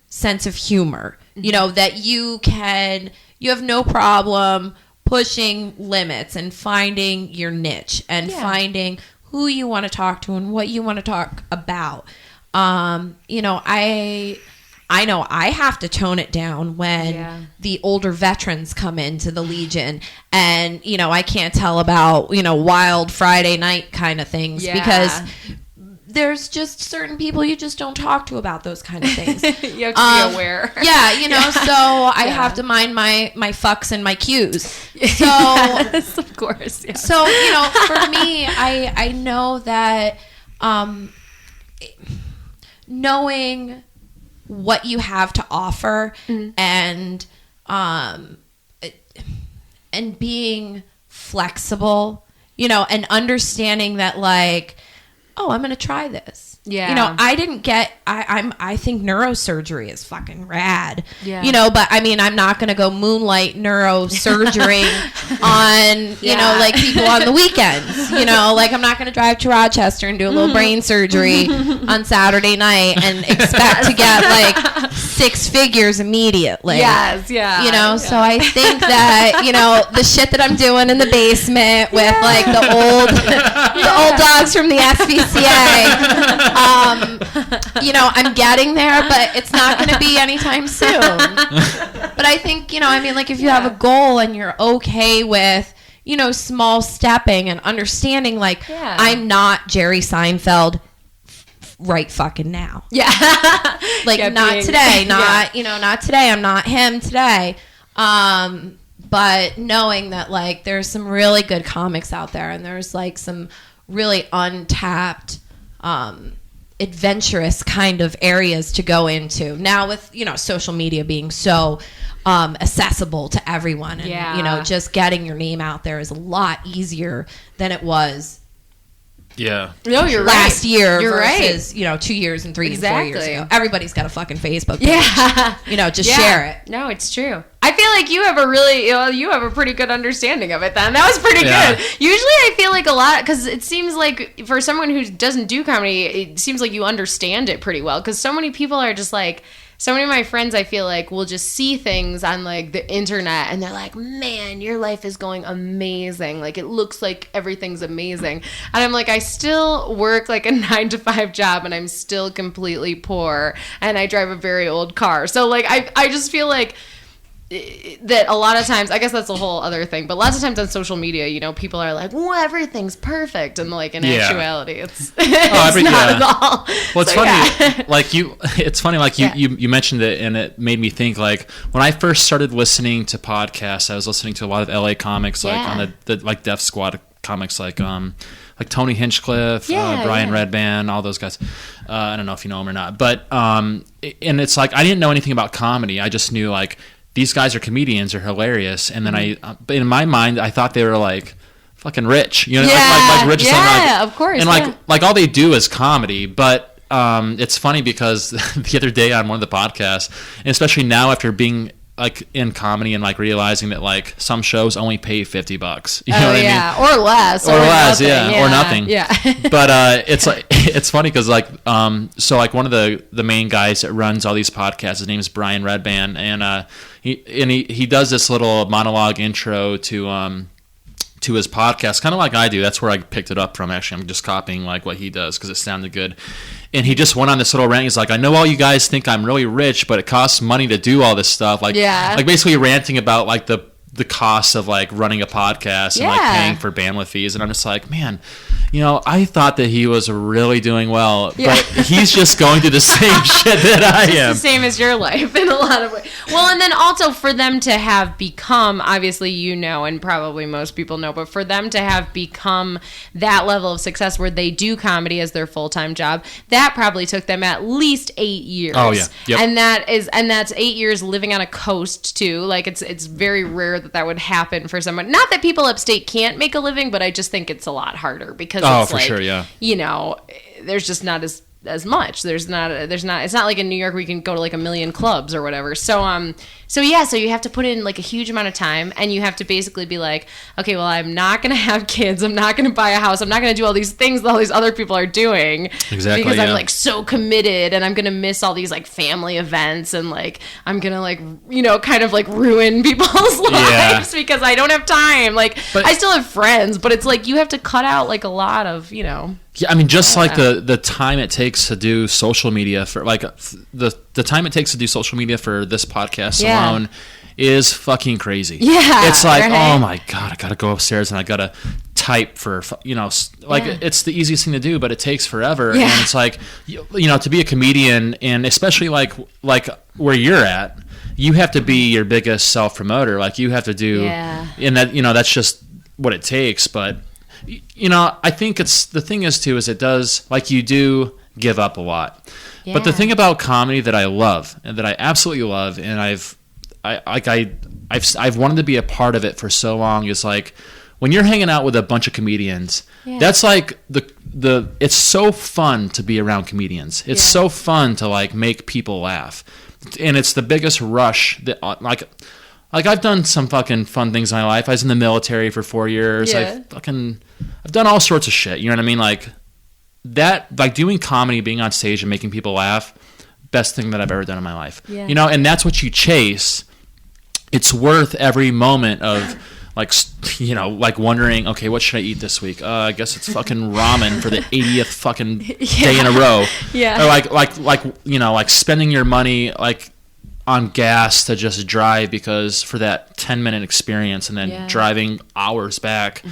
sense of humor. That you have no problem pushing limits and finding your niche and finding who you want to talk to and what you want to talk about. I know I have to tone it down when the older veterans come into the Legion and, I can't tell about, wild Friday night kind of things because there's just certain people you just don't talk to about those kind of things. You have to be aware. So I have to mind my fucks and my cues. So, yes, of course. Yeah. So, for me, I know that knowing what you have to offer and being flexible, and understanding that like oh, I'm going to try this. Yeah. You know, I didn't get, I think neurosurgery is fucking rad. Yeah. You know, but I mean, I'm not going to go moonlight neurosurgery on, you know, like people on the weekends. You know, like I'm not going to drive to Rochester and do a little brain surgery on Saturday night and expect to get like 6 figures immediately. Yes, yeah. You know, so I think that, you know, the shit that I'm doing in the basement with like the old dogs from the SPCA, you know, I'm getting there, but it's not going to be anytime soon. But I think, you know, I mean, like if you have a goal and you're okay with, you know, small stepping and understanding, like, I'm not Jerry Seinfeld right fucking now. Yeah. Like, not today. Not, you know, not today. I'm not him today. But knowing that, like, there's some really good comics out there and there's, like, some really untapped, adventurous kind of areas to go into. Now with, you know, social media being so accessible to everyone and, you know, just getting your name out there is a lot easier than it was Yeah. No, you're last year You're versus, you know, 2 years and 3 and 4 years ago. Everybody's got a fucking Facebook page. Yeah. You know, just share it. No, it's true. I feel like you have you have a pretty good understanding of it then. That was pretty good. Usually I feel like a lot, because it seems like for someone who doesn't do comedy, it seems like you understand it pretty well, because so many people are just like, so many of my friends, I feel like, will just see things on, like, the internet, and they're like, man, your life is going amazing. Like, it looks like everything's amazing. And I'm like, I still work, like, a 9-to-5 job, and I'm still completely poor, and I drive a very old car. So, like, I just feel like that a lot of times, I guess that's a whole other thing, but lots of times on social media, you know, people are like, well, everything's perfect, and like in actuality it's, it's not at all. Well, it's funny, like it's funny, like you mentioned it, and it made me think, like, when I first started listening to podcasts, I was listening to a lot of LA comics, like on the like Def Squad comics, like Tony Hinchcliffe, Brian Redband, all those guys. I don't know if you know them or not, but and it's like I didn't know anything about comedy. I just knew, like, these guys are comedians, are hilarious, and then in my mind, I thought they were like fucking rich, you know, like rich. Yeah, of course. And like all they do is comedy, but it's funny because the other day on one of the podcasts, and especially now after being like in comedy and like realizing that like some shows only pay $50, you know what I mean? Or less, or less, nothing. Or nothing. Yeah. But it's like, it's funny because like so like one of the main guys that runs all these podcasts, his name is Brian Redband, and he does this little monologue intro to his podcast, kind of like I do. That's where I picked it up from. Actually, I'm just copying like what he does because it sounded good. And he just went on this little rant. He's like, I know all you guys think I'm really rich, but it costs money to do all this stuff. Like basically ranting about like the cost of like running a podcast and like paying for bandwidth fees. And I'm just like, man, you know, I thought that he was really doing well, but he's just going through the same shit that I am. It's the same as your life in a lot of ways. Well, and then also for them to have become, obviously you know, and probably most people know, but for them to have become that level of success where they do comedy as their full-time job, that probably took them at least 8 years. Oh yeah. Yep. And that's 8 years living on a coast too. Like it's very rare that would happen for someone. Not that people upstate can't make a living, but I just think it's a lot harder because it's like, sure, yeah. You know, there's just not as much. There's not. It's not like in New York where you can go to like a million clubs or whatever. So you have to put in like a huge amount of time, and you have to basically be like, okay, well, I'm not gonna have kids. I'm not gonna buy a house. I'm not gonna do all these things that all these other people are doing. Exactly. Because I'm like so committed, and I'm gonna miss all these like family events, and like I'm gonna like, you know, kind of like ruin people's lives because I don't have time. Like I still have friends, but it's like you have to cut out like a lot of, you know. Yeah, I mean, just like the time it takes to do social media for like the time it takes to do social media for this podcast alone is fucking crazy. Yeah, it's like, oh my god, I gotta go upstairs and I gotta type for, you know, like it's the easiest thing to do, but it takes forever. And it's like, you know, to be a comedian, and especially like where you're at, you have to be your biggest self promoter. Like you have to do, and that, you know, that's just what it takes. But you know, I think it's, the thing is too, is it does, like, you do give up a lot. But the thing about comedy that I love, and that I absolutely love, and I've wanted to be a part of it for so long, is like when you're hanging out with a bunch of comedians, that's like the it's so fun to be around comedians. It's so fun to like make people laugh. And it's the biggest rush that like I've done some fucking fun things in my life. I was in the military for 4 years. I've done all sorts of shit. You know what I mean? Like that, like doing comedy, being on stage and making people laugh, best thing that I've ever done in my life. Yeah. You know, and that's what you chase. It's worth every moment of like, you know, like wondering, okay, what should I eat this week? I guess it's fucking ramen for the 80th fucking day in a row. Yeah. Or like, you know, like spending your money like on gas to just drive because for that 10-minute experience and then driving hours back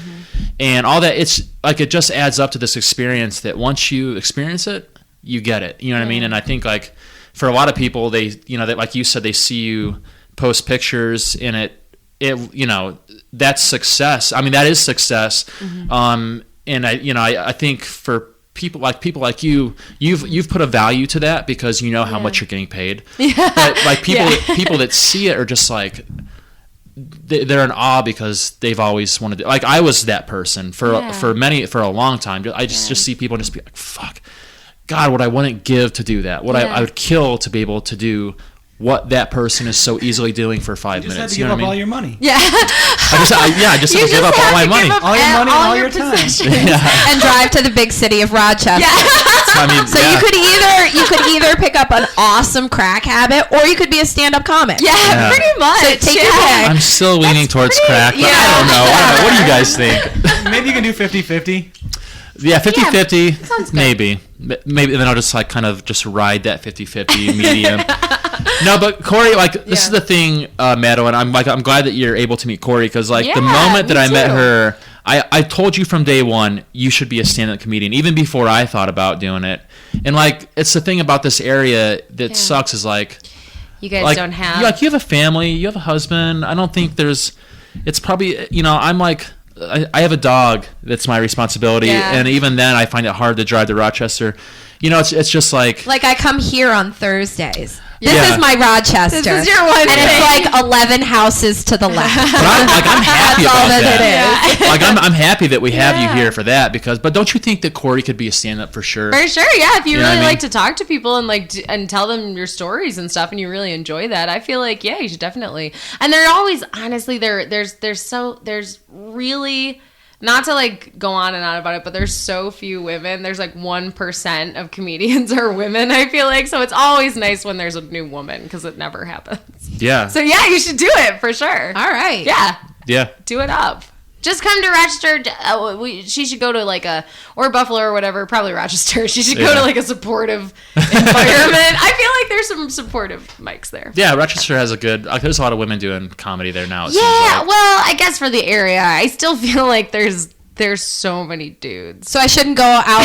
and all that. It's like, it just adds up to this experience that once you experience it, you get it. You know what I mean? And I think like for a lot of people, they, you know, that like you said, they see you post pictures and it, you know, that's success. I mean, that is success. And I think for people like you've put a value to that because you know how much you're getting paid. But like people that see it are just like, they're in awe because they've always wanted to, like I was that person for a long time. I just see people just be like, fuck, God, what I wouldn't give to do that. What I would kill to be able to do what that person is so easily doing for 5 minutes. You just had to give up all your money. I just had to give up all my money. All your money and all your time. And drive to the big city of Rochester. I mean, so you could either pick up an awesome crack habit or you could be a stand-up comic. Yeah, pretty much. So take your pick. I'm still leaning towards crack, but I don't know. What do you guys think? Maybe you can do 50-50. Yeah, 50-50, maybe. Maybe then I'll just like kind of just ride that 50-50 medium. No, but Corey, like this is the thing, Maddo, and I'm glad that you're able to meet Corey because like the moment that I met her, I told you from day one you should be a stand-up comedian, even before I thought about doing it. And like it's the thing about this area that sucks is like you guys like, don't have you have a family, you have a husband. I don't think it's probably, you know, I'm like. I have a dog that's my responsibility, and even then I find it hard to drive to Rochester. You know, it's just like I come here on Thursdays. This is my Rochester. This is your one and thing. it's like 11 houses to the left. But I'm happy That's about all that that. it is. Like I'm happy that we have you here for that but don't you think that Corey could be a stand-up for sure? For sure, yeah. If you really I mean? like to talk to people and like and tell them your stories and stuff, and you really enjoy that, I feel like you should definitely. And they're always honestly there's really. Not to like go on and on about it, but there's so few women. There's like 1% of comedians are women, I feel like. So it's always nice when there's a new woman because it never happens. Yeah. So yeah, you should do it for sure. All right. Yeah. Yeah. Do it up. Just come to Rochester. She should go to or Buffalo or whatever, probably Rochester. She should go to like a supportive environment. I feel like there's some supportive mics there. Yeah, Rochester has a good, there's a lot of women doing comedy there now. It Yeah, seems like. well, I guess for the area, I still feel like there's so many dudes. So I shouldn't go out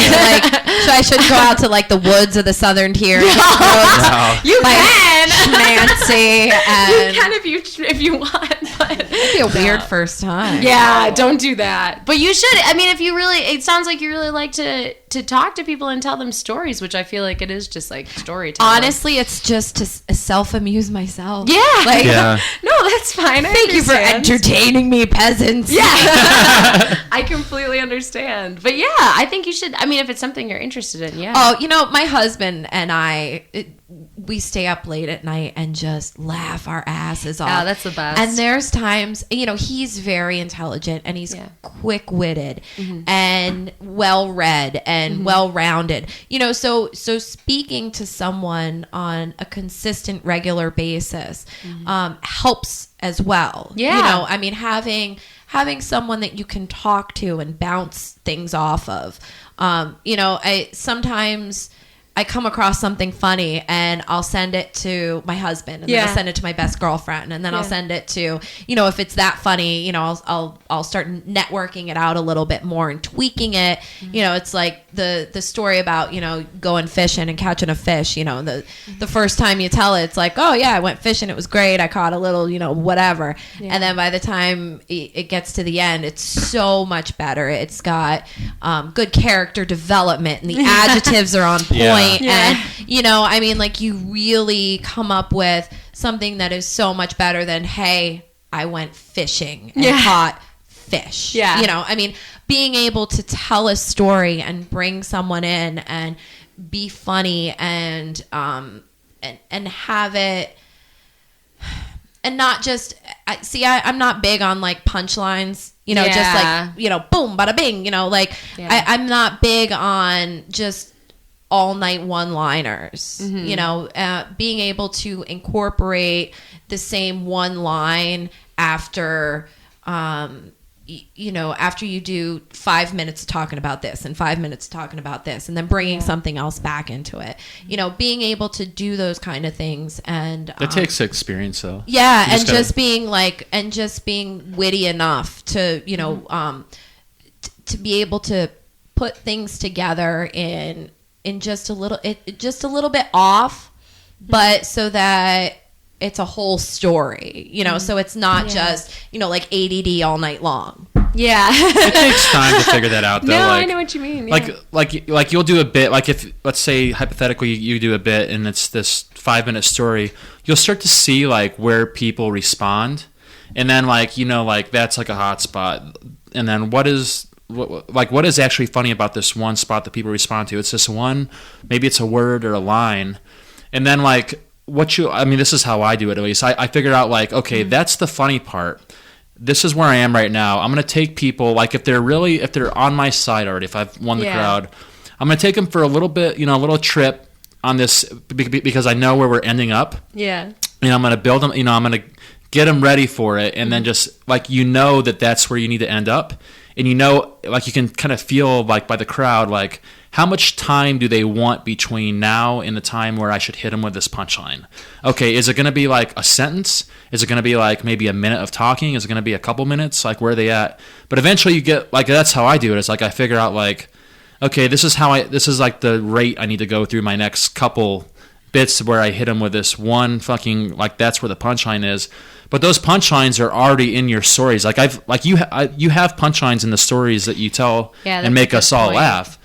to like the woods of the southern tier. No. You like can. Schmancy and You can if you want, but it'd be a weird first time. Yeah, don't do that. But you should. I mean, if you really, it sounds like you really like to talk to people and tell them stories, which I feel like it is just like storytelling. Honestly, it's just to self-amuse myself. Yeah. Like, no, that's fine. Thank you for entertaining me, peasants. Yeah. I completely understand. But yeah, I think you should. I mean, if it's something you're interested in, yeah. Oh, you know, my husband and I, we stay up late at night and just laugh our asses off. Yeah, that's the best. And there's times, you know, he's very intelligent and he's quick-witted and well-read and well-rounded. You know, so speaking to someone on a consistent, regular basis helps as well. Yeah. You know, I mean, having someone that you can talk to and bounce things off of. You know, sometimes I come across something funny and I'll send it to my husband and then I'll send it to my best girlfriend and then I'll send it to, you know, if it's that funny, you know, I'll start networking it out a little bit more and tweaking it. You know, it's like the story about, you know, going fishing and catching a fish, you know, the first time you tell it, it's like, oh yeah, I went fishing. It was great. I caught a little, you know, whatever. Yeah. And then by the time it gets to the end, it's so much better. It's got good character development and the adjectives are on point. And, you know, I mean, like you really come up with something that is so much better than, hey, I went fishing and caught fish. Yeah. You know, I mean, being able to tell a story and bring someone in and be funny and have it, and not just I'm not big on like punchlines, you know, just like, you know, boom, bada bing, you know, like I'm not big on just all night one-liners, you know, being able to incorporate the same one line after, you know, after you do 5 minutes talking about this and 5 minutes talking about this and then bringing something else back into it, you know, being able to do those kind of things. And it takes experience though. Yeah. And just being like, and just being witty enough to, you know, to be able to put things together in just a little, just a little bit off, but so that it's a whole story, you know, so it's not just, you know, like ADD all night long. Yeah. It takes time to figure that out though. No, like, I know what you mean. Yeah. Like you'll do a bit, like if, let's say hypothetically you do a bit and it's this 5-minute story, you'll start to see like where people respond. And then like, you know, like that's like a hot spot. And then what is actually funny about this one spot that people respond to? It's this one, maybe it's a word or a line. And then like, this is how I do it at least. I figured out like, okay, that's the funny part. This is where I am right now. I'm going to take people, like if they're on my side already, if I've won the crowd, I'm going to take them for a little bit, you know, a little trip on this because I know where we're ending up. Yeah. And I'm going to build them, you know, I'm going to get them ready for it. And then just like, you know, that's where you need to end up. And you know, like you can kind of feel like by the crowd, like how much time do they want between now and the time where I should hit them with this punchline? Okay, is it going to be like a sentence? Is it going to be like maybe a minute of talking? Is it going to be a couple minutes? Like where are they at? But eventually you get like, that's how I do it. It's like I figure out like, okay, this is like the rate I need to go through my next couple bits where I hit them with this one fucking, like that's where the punchline is. But those punchlines are already in your stories. Like you have punchlines in the stories that you tell and make us all laugh.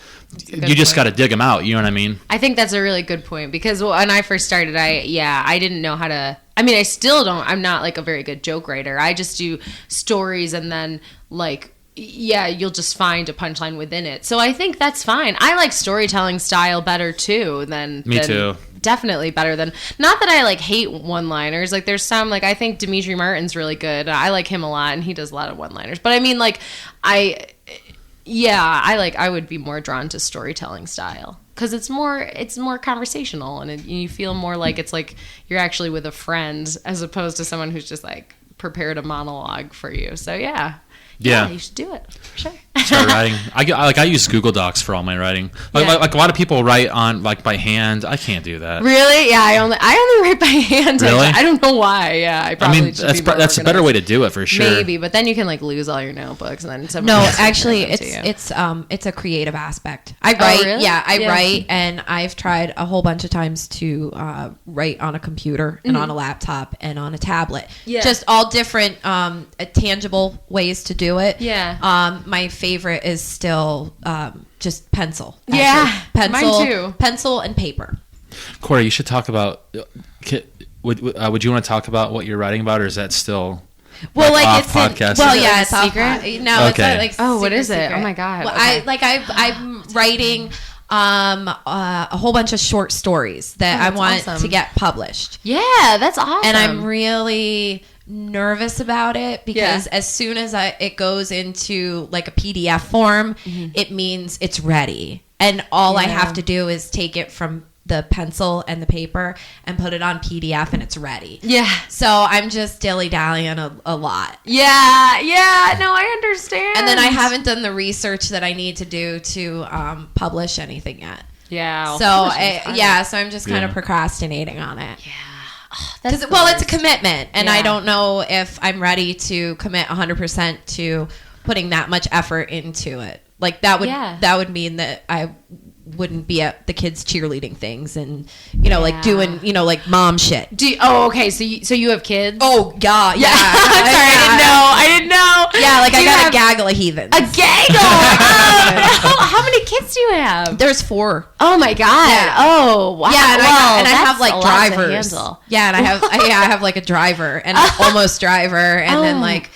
You just got to dig them out. You know what I mean? I think that's a really good point because when I first started, I didn't know how to. I mean, I still don't. I'm not like a very good joke writer. I just do stories and then like. Yeah, you'll just find a punchline within it. So I think that's fine. I like storytelling style better too than Me too. Definitely better than, not that I like hate one-liners. Like there's some, like I think Dimitri Martin's really good. I like him a lot and he does a lot of one-liners. But I mean like I would be more drawn to storytelling style because it's more conversational and you feel more like it's like you're actually with a friend as opposed to someone who's just like prepared a monologue for you. So yeah, you should do it for sure. Start writing. I use Google Docs for all my writing. Like a lot of people write on like by hand. I can't do that. Really? Yeah, I only write by hand. Really? I don't know why. Yeah, I mean that's a better way to do it for sure. Maybe, but then you can like lose all your notebooks and then actually it's a creative aspect. I write. Really? Yeah, I write, and I've tried a whole bunch of times to write on a computer and on a laptop and on a tablet. Yeah. Just all different tangible ways to do it. Yeah. My favorite is still just pencil. Actually. Yeah, pencil, mine too. Pencil and paper. Corey, you should talk about. Would you want to talk about what you're writing about, or is that still? Well, like off it's podcast. it's secret. No, okay. It's not like what is it? secret. Oh my god. Well, okay. I'm writing a whole bunch of short stories that I want to get published. Yeah, that's awesome. And I'm really nervous about it because as soon as it goes into like a PDF form, it means it's ready. And all I have to do is take it from the pencil and the paper and put it on PDF and it's ready. Yeah. So I'm just dilly-dallying a lot. Yeah. No, I understand. And then I haven't done the research that I need to do to publish anything yet. Yeah. So I'm just kind of procrastinating on it. Yeah. Because it's a commitment, and I don't know if I'm ready to commit 100% to putting that much effort into it. Like that would mean that I wouldn't be at the kids' cheerleading things and like doing like mom shit. Okay, so you have kids? Oh god, yeah. I'm sorry, I didn't know. Yeah, like I got a gaggle of heathens. A gaggle. How many kids do you have? There's 4. Oh my god. Yeah. Oh wow. Yeah, and I have like a lot to drivers. handle. Yeah, and I have like a driver and an almost driver, and then like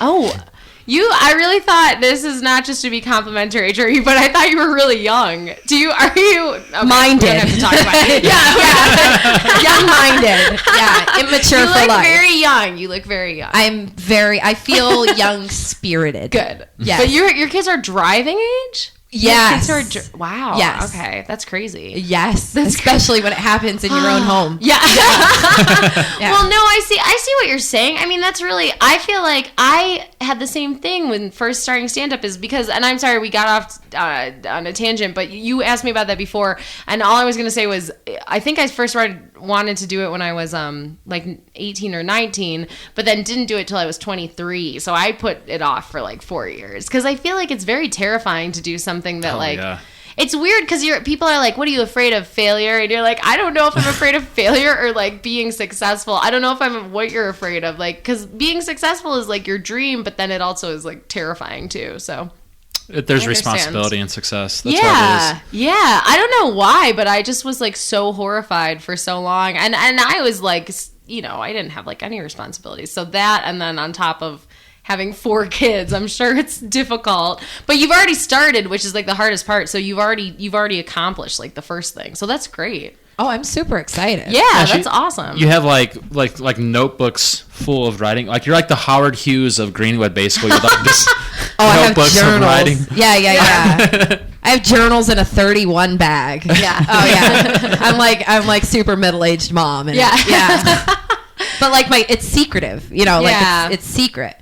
I really thought, this is not just to be complimentary, Jerry, but I thought you were really young. Are you okay, minded? We don't have to talk about it. Young-minded. Yeah, immature for life. You look very young. You look very young. I feel young-spirited. Good. Yes. But your kids are driving age? Yes. Your kids are wow. Yes. Okay, that's crazy. Yes, especially when it happens in your own home. Yeah. Yeah. Well, no, I see what you're saying. I mean, that's really, I feel like I had the same thing when first starting stand-up is because, and I'm sorry, we got off on a tangent, but you asked me about that before, and all I was going to say was, I think I first wanted to do it when I was like 18 or 19, but then didn't do it till I was 23. So I put it off for like 4 years because I feel like it's very terrifying to do something that it's weird because people are like, what are you afraid of, failure? And you're like, I don't know if I'm afraid of failure or like being successful. I don't know if I'm what you're afraid of, like, because being successful is like your dream, but then it also is like terrifying too. So there's responsibility and success. That's what it is. Yeah. I don't know why, but I just was like so horrified for so long. And I was like, I didn't have like any responsibilities. So that, and then on top of having 4 kids, I'm sure it's difficult. But you've already started, which is like the hardest part. So you've already accomplished like the first thing. So that's great. Oh, I'm super excited. Yeah, that's awesome. You have like notebooks full of writing. Like you're like the Howard Hughes of Greenwood, basically. With like this notebooks of writing. Yeah. I have journals in a 31 bag. Yeah. Oh yeah. I'm like super middle-aged mom. And, yeah. But like it's secretive, like it's secret.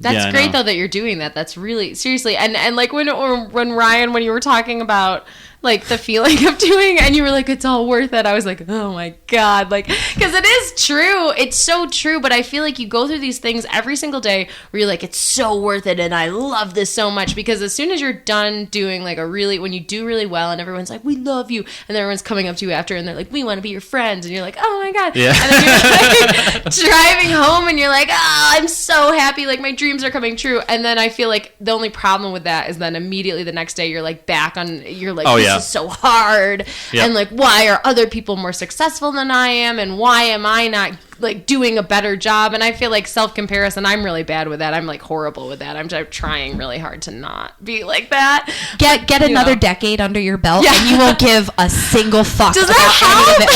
That's great though that you're doing that. That's really seriously. And like when Ryan, when you were talking about like the feeling of doing, and you were like, it's all worth it. I was like, oh my God. Like, because it is true. It's so true. But I feel like you go through these things every single day where you're like, it's so worth it. And I love this so much, because as soon as you're done doing like when you do really well and everyone's like, we love you. And then everyone's coming up to you after and they're like, we want to be your friends. And you're like, oh my God. Yeah. And then you're like driving home and you're like, oh, I'm so happy. Like my dreams are coming true. And then I feel like the only problem with that is then immediately the next day you're like you're like, this is so hard. Yep. And like, why are other people more successful than I am? And why am I not like doing a better job? And I feel like self-comparison, I'm really bad with that. I'm like horrible with that. I'm trying really hard to not be like that. Get another decade under your belt and you won't give a single fuck. Does that help?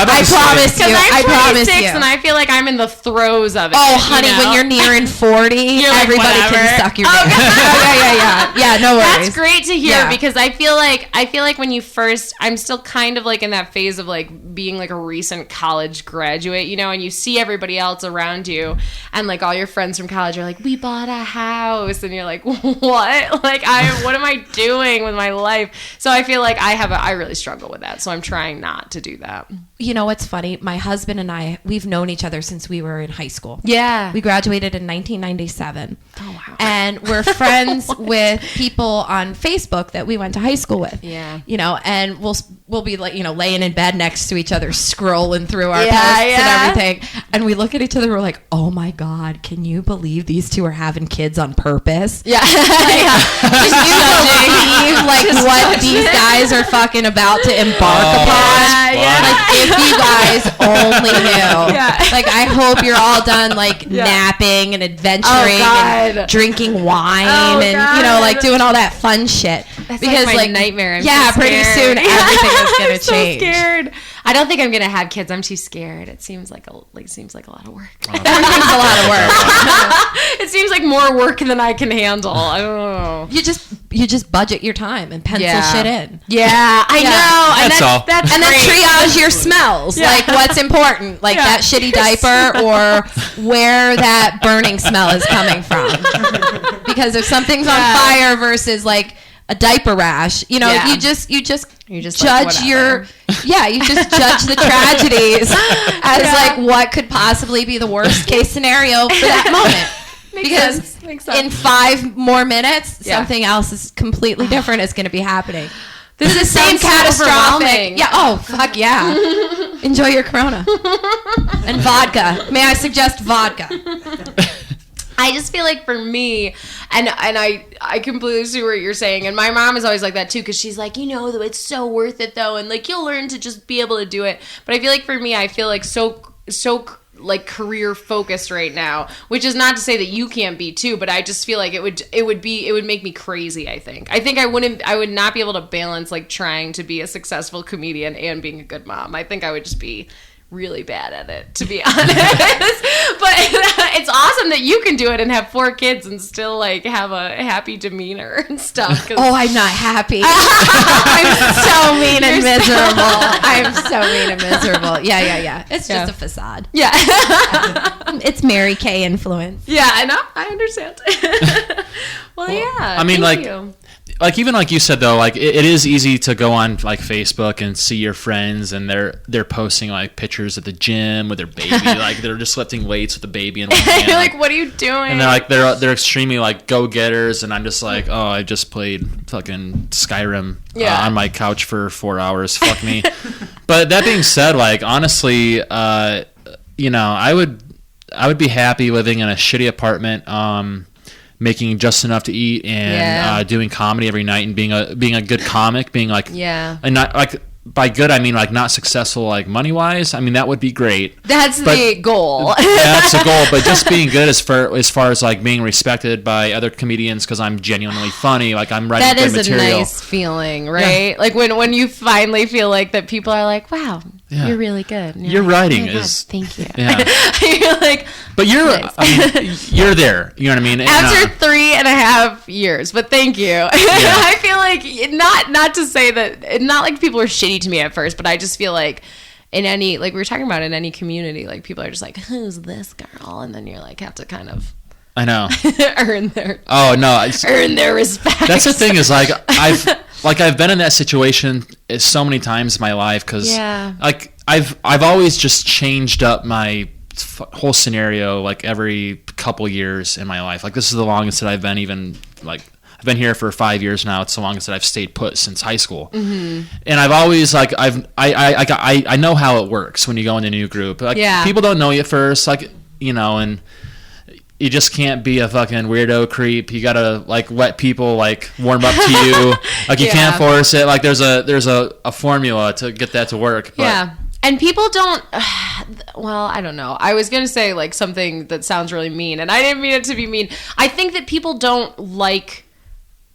I promise you. I promise you. And I feel like I'm in the throes of it. Oh, honey, when you're nearing 40, everybody can suck your dick. Yeah, no worries. That's great to hear because I feel like when you first, I'm still kind of like in that phase of like being like a recent college graduate, and you see everybody else around you and like all your friends from college are like, we bought a house, and you're like, what? Like what am I doing with my life? So I feel like I really struggle with that. So I'm trying not to do that. You know what's funny? My husband and I, we've known each other since we were in high school. Yeah. We graduated in 1997. Oh, wow. And we're friends with people on Facebook that we went to high school with. Yeah. And we'll be like, laying in bed next to each other, scrolling through our posts and everything. And we look at each other, we're like, oh my God, can you believe these two are having kids on purpose? Yeah. Can you believe what these guys are fucking about to embark upon? Yeah. Like, if you guys only knew. Like, I hope you're all done napping and adventuring and drinking wine and like doing all that fun shit. That's because like my nightmare. I'm so pretty soon everything is gonna change. So scared. I don't think I'm gonna have kids. I'm too scared. It seems like a lot of work. Everything's a lot of work. It seems like more work than I can handle. I don't know. You just budget your time and pencil shit in. Yeah, I know. That's all. And then triage your smells. Like what's important, like that shitty diaper or where that burning smell is coming from. Because if something's on fire versus like a diaper rash, you just judge you just judge the tragedies as like what could possibly be the worst case scenario for that moment. Makes sense. In 5 more minutes, something else is completely different is going to be happening. This is the same catastrophic. Yeah. Oh, fuck yeah. Enjoy your Corona. And vodka. May I suggest vodka? I just feel like for me, and I completely see what you're saying, and my mom is always like that too, because she's like, it's so worth it though, and like you'll learn to just be able to do it. But I feel like for me, I feel like so like career focused right now, which is not to say that you can't be too, but I just feel like it would make me crazy. I think I would not be able to balance like trying to be a successful comedian and being a good mom. I think I would just be really bad at it, to be honest. But it's awesome that you can do it and have 4 kids and still like have a happy demeanor and stuff. Oh, I'm not happy. I'm so mean and miserable. I'm so mean and miserable. Yeah. It's just a facade. Yeah. It's Mary Kay influence. Yeah, I know. I understand. Well, yeah. I mean, thank like, you. like even like you said though, like it is easy to go on like Facebook and see your friends and they're posting like pictures at the gym with their baby, like they're just lifting weights with the baby in one hand. You're like, what are you doing? And they're extremely like go getters, and I'm just like, oh, I just played fucking Skyrim on my couch for 4 hours. Fuck me. But that being said, like honestly, you know, I would be happy living in a shitty apartment, making just enough to eat and doing comedy every night and being a good comic, being like and not like by good I mean like not successful like money wise. I mean that would be great. That's the goal. That's the goal. But just being good as far as like being respected by other comedians because I'm genuinely funny. Like I'm writing good material. That is a nice feeling, right? Yeah. Like when you finally feel like that people are like, wow. Yeah. You're really good. Your like, writing oh is thank you. Yeah. You're like, but I mean, you're there. You know what I mean? After 3.5 years, but thank you. Yeah. I feel like not to say that, not like people were shitty to me at first, but I just feel like in any, like we were talking about in any community, like people are just like, who's this girl? And then you're like, have to kind of. I know. earn their. Oh no! Earn their respect. That's the thing is like I've been in that situation so many times in my life because like I've always just changed up my whole scenario like every couple years in my life. Like this is the longest that I've been even like I've been here for 5 years now. It's the longest that I've stayed put since high school. Mm-hmm. And I've always like I know how it works when you go in a new group. Like people don't know you at first, like you know, and you just can't be a fucking weirdo creep. You gotta like let people like warm up to you. Like you can't force it. Like there's a formula to get that to work. But. Yeah. And people don't, well, I don't know. I was going to say like something that sounds really mean and I didn't mean it to be mean. I think that people don't like,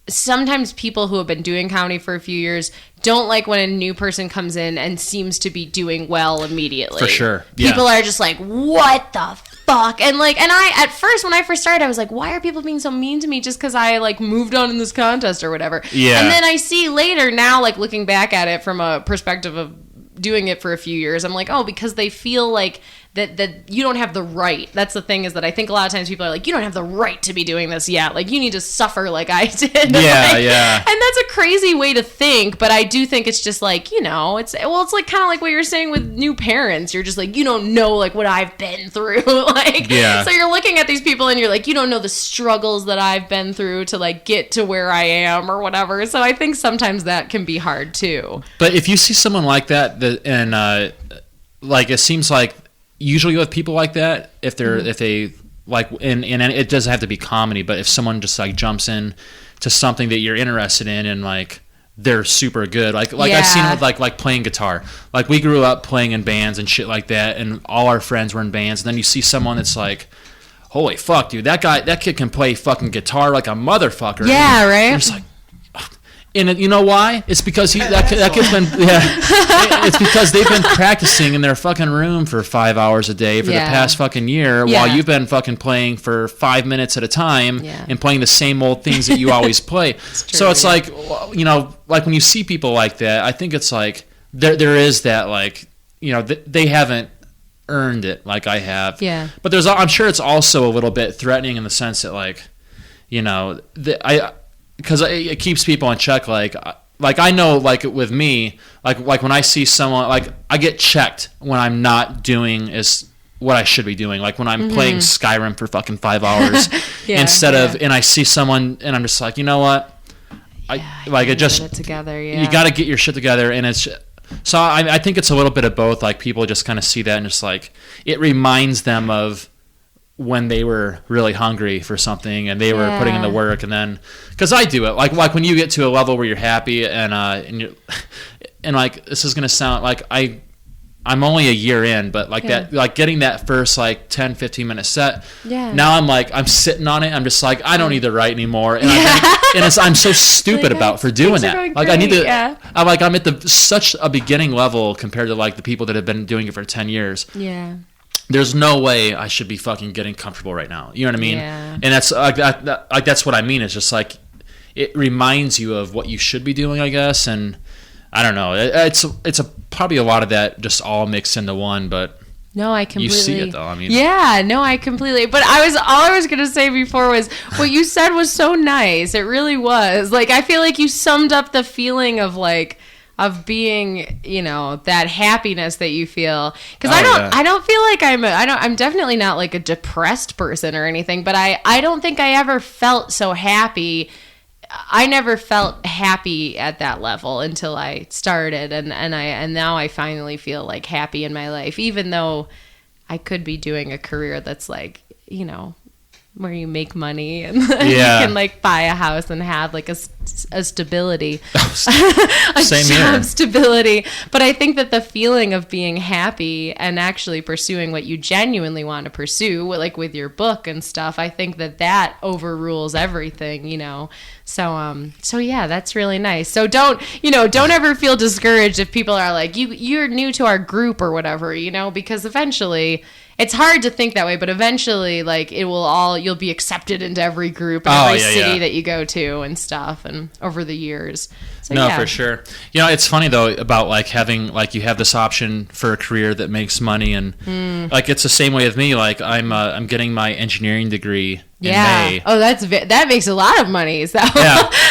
sometimes people who have been doing comedy for a few years don't like when a new person comes in and seems to be doing well immediately. For sure. Yeah. People are just like, what the fuck? And like, and I, at first, when I first started, I was like, why are people being so mean to me just because I like moved on in this contest or whatever? Yeah. And then I see later now, like looking back at it from a perspective of doing it for a few years, I'm like, oh, because they feel like that you don't have the right. That's the thing, is that I think a lot of times people are like, you don't have the right to be doing this yet. Like, you need to suffer like I did. Yeah, like, yeah. And that's a crazy way to think, but I do think it's just like, you know, it's like kind of like what you're saying with new parents. You're just like, you don't know like what I've been through. Like, so you're looking at these people and you're like, you don't know the struggles that I've been through to like get to where I am or whatever. So I think sometimes that can be hard too. But if you see someone like that, and like it seems like usually with people like that, if they like, and it doesn't have to be comedy, but if someone just like jumps in to something that you're interested in and like they're super good, like I've seen it with like playing guitar. Like we grew up playing in bands and shit like that, and all our friends were in bands. And then you see someone that's like, holy fuck, dude, that kid can play fucking guitar like a motherfucker. Yeah, right. You're just like. And you know why? It's because that kid's been it's because they've been practicing in their fucking room for 5 hours a day for the past fucking year, while you've been fucking playing for 5 minutes at a time and playing the same old things that you always play. So it's like, you know, like when you see people like that, I think it's like there is that, like, you know, they haven't earned it like I have. Yeah. But I'm sure it's also a little bit threatening in the sense that, like, you know, because it keeps people in check. Like I know, like with me, like when I see someone, like I get checked when I'm not doing as what I should be doing. Like when I'm playing Skyrim for fucking 5 hours instead of, and I see someone and I'm just like, you know what? You got to get your shit together. And it's, so I think it's a little bit of both. Like people just kind of see that and just like, it reminds them of when they were really hungry for something and they were putting in the work. And then, because I do it, like when you get to a level where you're happy and you're, and like, this is gonna sound like I'm only a year in, but like that, like getting that first like 10, 15 minute set. Yeah. Now I'm sitting on it. I'm just like, I don't need to write anymore. And, I'm so stupid for doing that. Like I need to, I'm at such a beginning level compared to like the people that have been doing it for 10 years. Yeah. There's no way I should be fucking getting comfortable right now. You know what I mean? Yeah. And that's like that's what I mean. It's just like, it reminds you of what you should be doing, I guess. And I don't know. It's probably a lot of that just all mixed into one, but no, I completely. You see it though. I mean, yeah, no, I completely. But all I was gonna say before was what you said was so nice. It really was. Like I feel like you summed up the feeling of like of being, you know, that happiness that you feel. Because I don't feel like I'm definitely not like a depressed person or anything. But I don't think I ever felt so happy. I never felt happy at that level until I started, and now I finally feel like happy in my life, even though I could be doing a career that's like, you know, where you make money and you can like buy a house and have like a stability, Same here. Stability. But I think that the feeling of being happy and actually pursuing what you genuinely want to pursue, like with your book and stuff, I think that overrules everything, you know. So yeah, that's really nice. So don't ever feel discouraged if people are like, you're new to our group or whatever, you know, because eventually it's hard to think that way, but eventually like you'll be accepted into every group and every city that you go to and stuff, and over the years. So, for sure. You know, it's funny though about like having like you have this option for a career that makes money, and like it's the same way with me. Like I'm getting my engineering degree in May. Oh, that makes a lot of money. Is that?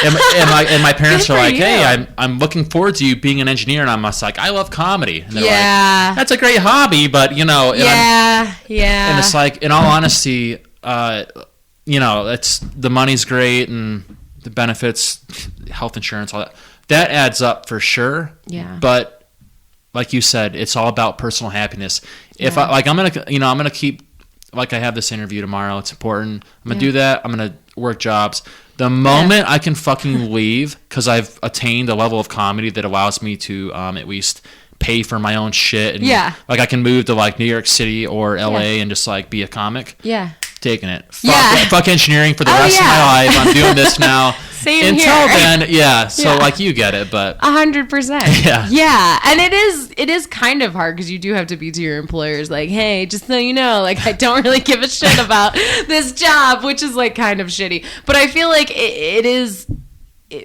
And my parents are like, you. hey, I'm looking forward to you being an engineer, and I'm just like, I love comedy. And they're like, that's a great hobby, but you know, and it's like, in all honesty, you know, it's the money's great and the benefits, health insurance, all that. That adds up for sure. Yeah. But like you said, it's all about personal happiness. If I'm gonna keep, like I have this interview tomorrow. It's important. I'm gonna do that. I'm gonna work jobs. The moment I can fucking leave, because I've attained a level of comedy that allows me to at least pay for my own shit. And, like I can move to like New York City or LA and just like be a comic. Yeah. Taking it. Fuck engineering for the rest of my life. I'm doing this now. Same Until here. then, so like you get it, but 100%. Yeah. Yeah, and it is kind of hard because you do have to be to your employers like, hey, just so you know, like I don't really give a shit about this job, which is like kind of shitty. But I feel like it is.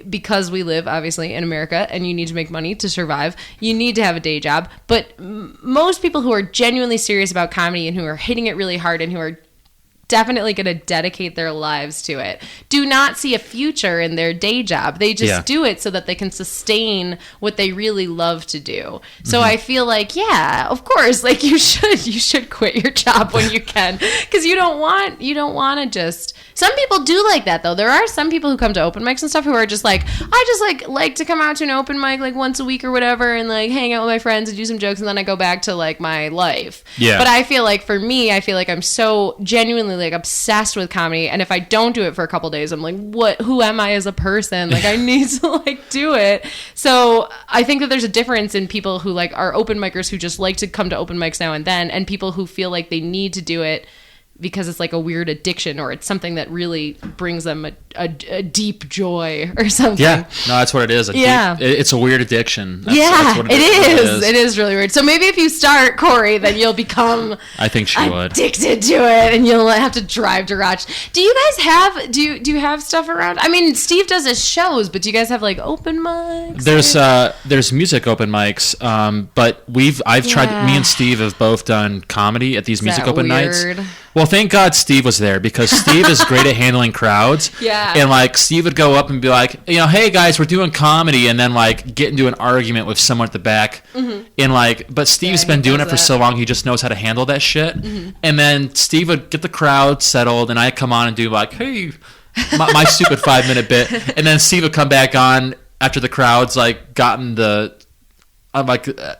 Because we live obviously in America and you need to make money to survive, you need to have a day job. But most people who are genuinely serious about comedy and who are hitting it really hard and who are definitely going to dedicate their lives to it do not see a future in their day job. They just do it so that they can sustain what they really love to do. So I feel like, of course, like you should quit your job when you can, because you don't want to just. Some people do like that though. There are some people who come to open mics and stuff who are just like, I just like to come out to an open mic like once a week or whatever and like hang out with my friends and do some jokes and then I go back to like my life. Yeah. But I feel like for me, I feel like I'm so genuinely like obsessed with comedy, and if I don't do it for a couple days, I'm like, who am I as a person? Like I need to like do it. So I think that there's a difference in people who like are open micers who just like to come to open mics now and then, and people who feel like they need to do it because it's like a weird addiction or it's something that really brings them a deep joy or something. Yeah, no, that's what it is. It's a weird addiction. That's what it is. It is really weird. So maybe if you start, Corey, then you'll become I think she would. Addicted to it, and you'll have to drive to Rochester. Do you guys have, do you have stuff around? I mean, Steve does his shows, but do you guys have like open mics? There's music open mics, but I've tried, me and Steve have both done comedy at these music open nights. Well, thank God Steve was there, because Steve is great at handling crowds. Yeah. And like Steve would go up and be like, you know, hey guys, we're doing comedy, and then like get into an argument with someone at the back. And like, but Steve's been doing it for so long, he just knows how to handle that shit. And then Steve would get the crowd settled, and I'd come on and do like, hey, my stupid 5-minute bit, and then Steve would come back on after the crowd's like gotten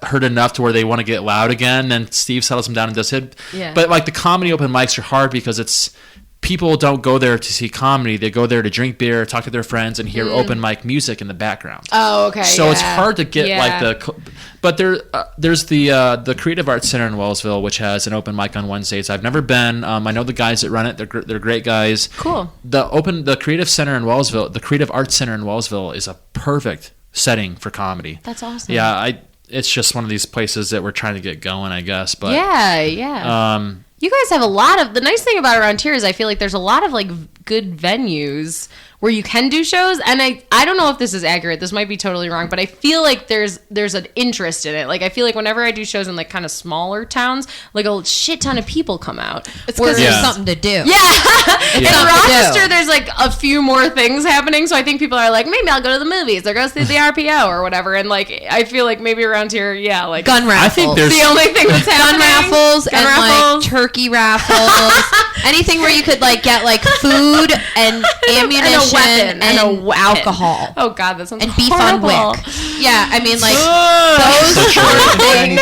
heard enough to where they want to get loud again, then Steve settles them down and does it. Yeah. But like the comedy open mics are hard because it's people don't go there to see comedy. They go there to drink beer, talk to their friends, and hear open mic music in the background. Oh, okay. So it's hard to get but there's the Creative Arts Center in Wellsville, which has an open mic on Wednesdays. I've never been. I know the guys that run it. They're great guys. Cool. The Creative Center in Wellsville, the Creative Arts Center in Wellsville, is a perfect setting for comedy. That's awesome. Yeah, it's just one of these places that we're trying to get going, I guess. But yeah. You guys have a lot of, the nice thing about around here is I feel like there's a lot of like good venues where you can do shows, and I don't know if this is accurate, this might be totally wrong, but I feel like there's an interest in it. Like I feel like whenever I do shows in like kind of smaller towns, like a shit ton of people come out. It's because there's something to do. In Rochester there's like a few more things happening, so I think people are like, maybe I'll go to the movies or go see the RPO or whatever, and like I feel like maybe around here, like gun raffles. I think there's the only thing that's happening. Gun raffles, like turkey raffles, anything where you could like get like food and ammunition and alcohol. Oh God, that sounds and beef on horrible. wick. Yeah, I mean like those things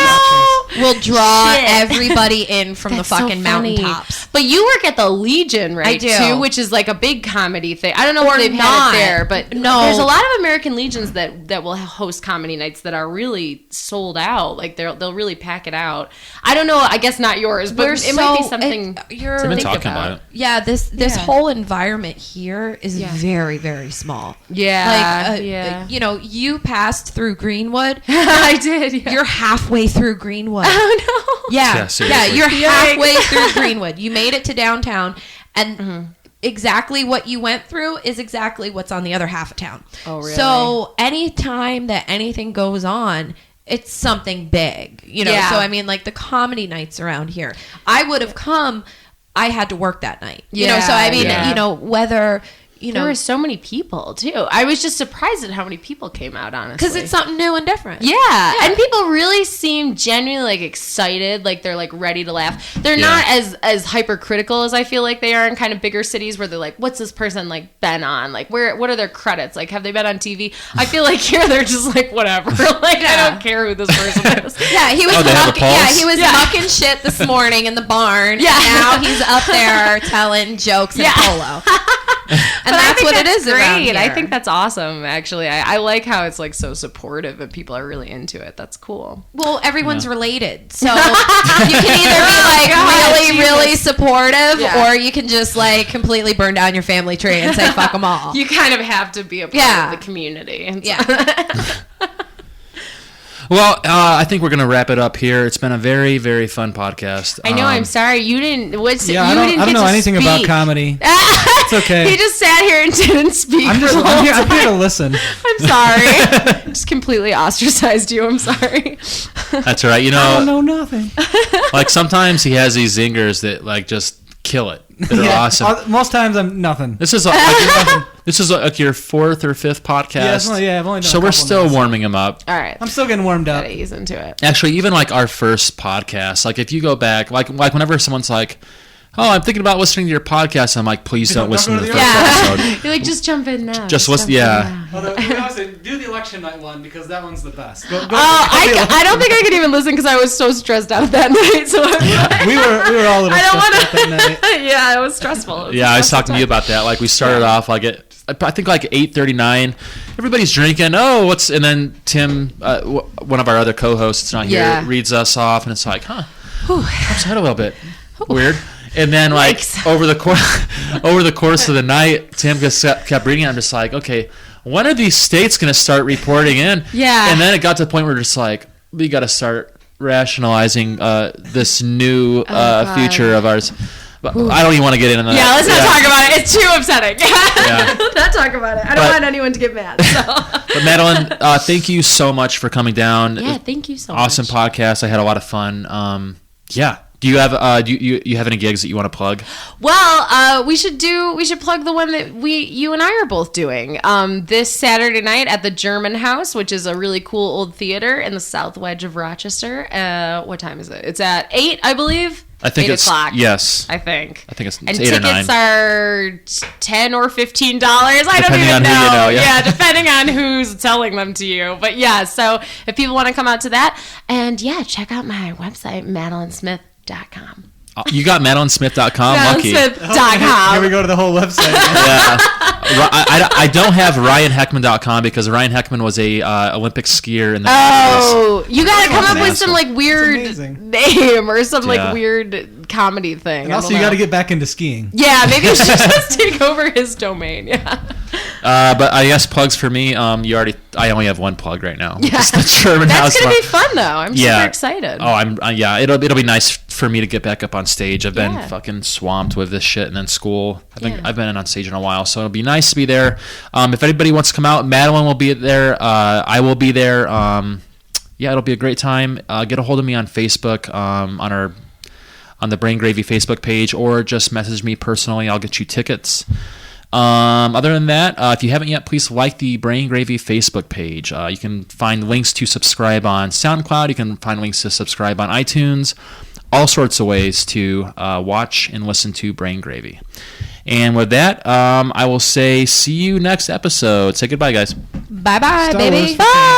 will draw everybody in from the fucking mountaintops. But you work at the Legion, right? I do. Too, which is like a big comedy thing. I don't know if they've not. had it there, but No. there's a lot of American Legions that will host comedy nights that are really sold out. Like they'll really pack it out. I don't know. I guess not yours, but it might be something. You're been talking about it. Yeah, this whole environment here is very, very small. Yeah, like you know, you passed through Greenwood. I did. Yeah. You're halfway through Greenwood. Oh no. Yeah, seriously. you're halfway through Greenwood. You made it to downtown, and exactly what you went through is exactly what's on the other half of town. Oh, really? So anytime that anything goes on, it's something big, you know? Yeah. So, I mean, like the comedy nights around here, I would have come, I had to work that night, you know? So, I mean, you know, whether... You know, there were so many people too. I was just surprised at how many people came out, honestly. Because it's something new and different. Yeah, and people really seem genuinely like excited, like they're like ready to laugh. They're not as hypercritical as I feel like they are in kind of bigger cities where they're like, "What's this person like been on? Like, what are their credits? Like, have they been on TV?" I feel like here they're just like, whatever. Like, I don't care who this person is. Yeah, he was he was mucking shit this morning in the barn. Yeah, and now he's up there telling jokes in polo. And that's what it is great. around here. I think that's awesome, actually. I like how it's like so supportive and people are really into it. That's cool. Well, everyone's related. So you can either be like really supportive or you can just like completely burn down your family tree and say fuck them all. You kind of have to be a part of the community. And Well, I think we're gonna wrap it up here. It's been a very, very fun podcast. I know. I'm sorry you didn't. I don't know anything about comedy. It's okay. He just sat here and didn't speak. I'm here to listen. I'm sorry. Just completely ostracized you. I'm sorry. That's all right. You know, I don't know nothing. Like sometimes he has these zingers that like just kill it. That are awesome. Most times I'm nothing. This is like your fourth or fifth podcast. I've only done so we're still warming him up. All right. I'm still getting warmed up. Gotta ease into it. Actually, even like our first podcast, like if you go back, like whenever someone's like, "Oh, I'm thinking about listening to your podcast," I'm like, "Please don't listen to the first episode." You're like, just jump in now. Just listen. Yeah. Although, we honestly do the election night one because that one's the best. I don't think I could even listen because I was so stressed out that night. So we were all a little stressed out that night. Yeah, it was stressful. Yeah, I was talking to you about that. Like we started off like I think like 8:39. Everybody's drinking. Oh, and then Tim, one of our other co-hosts, not here, reads us off, and it's like, huh, upset a little bit. Weird. And then, like over the course of the night, Tim just kept reading. I'm just like, okay, when are these states going to start reporting in? Yeah. And then it got to the point where we're just like, we got to start rationalizing this new future of ours. But I don't even want to get into that. Yeah, let's not talk about it. It's too upsetting. Let's not talk about it. I don't want anyone to get mad. So. But Madeline, thank you so much for coming down. Yeah, thank you so much. Awesome podcast. I had a lot of fun. Yeah. Do you have you have any gigs that you want to plug? Well, we should plug the one that you and I are both doing this Saturday night at the German House, which is a really cool old theater in the South Wedge of Rochester. What time is it? It's at 8, I believe. I think 8 it's o'clock. Yes. I think it's and 8 or 9. tickets are $10 or $15. I don't even know. Who you know. Yeah, depending on who's telling them to you. But yeah, so if people want to come out to that, and yeah, check out my website, MadelineSmith.com. You got MadelineSmith.com. Lucky. MadelineSmith.com. Here we go to the whole website. Yeah. I don't have RyanHeckman.com because Ryan Heckman was a Olympic skier in the 90s. You gotta come up with some like weird amazing. name or some like weird comedy thing. And also, you got to get back into skiing. Yeah, maybe you should just take over his domain. Yeah. But I guess plugs for me. I only have one plug right now. Yeah. It's the German That's House gonna Club. be fun though. I'm super excited. Oh, it'll be nice for me to get back up on stage. I've been fucking swamped with this shit and then school. I've been on stage in a while, so it'll be nice to be there. If anybody wants to come out, Madeline will be there. I will be there. It'll be a great time. Get a hold of me on Facebook, on the Brain Gravy Facebook page, or just message me personally. I'll get you tickets. Other than that, if you haven't yet, please like the Brain Gravy Facebook page. You can find links to subscribe on SoundCloud. You can find links to subscribe on iTunes. All sorts of ways to watch and listen to Brain Gravy. And with that, I will say see you next episode. Say goodbye, guys. Bye-bye, Star baby. Wars. Bye.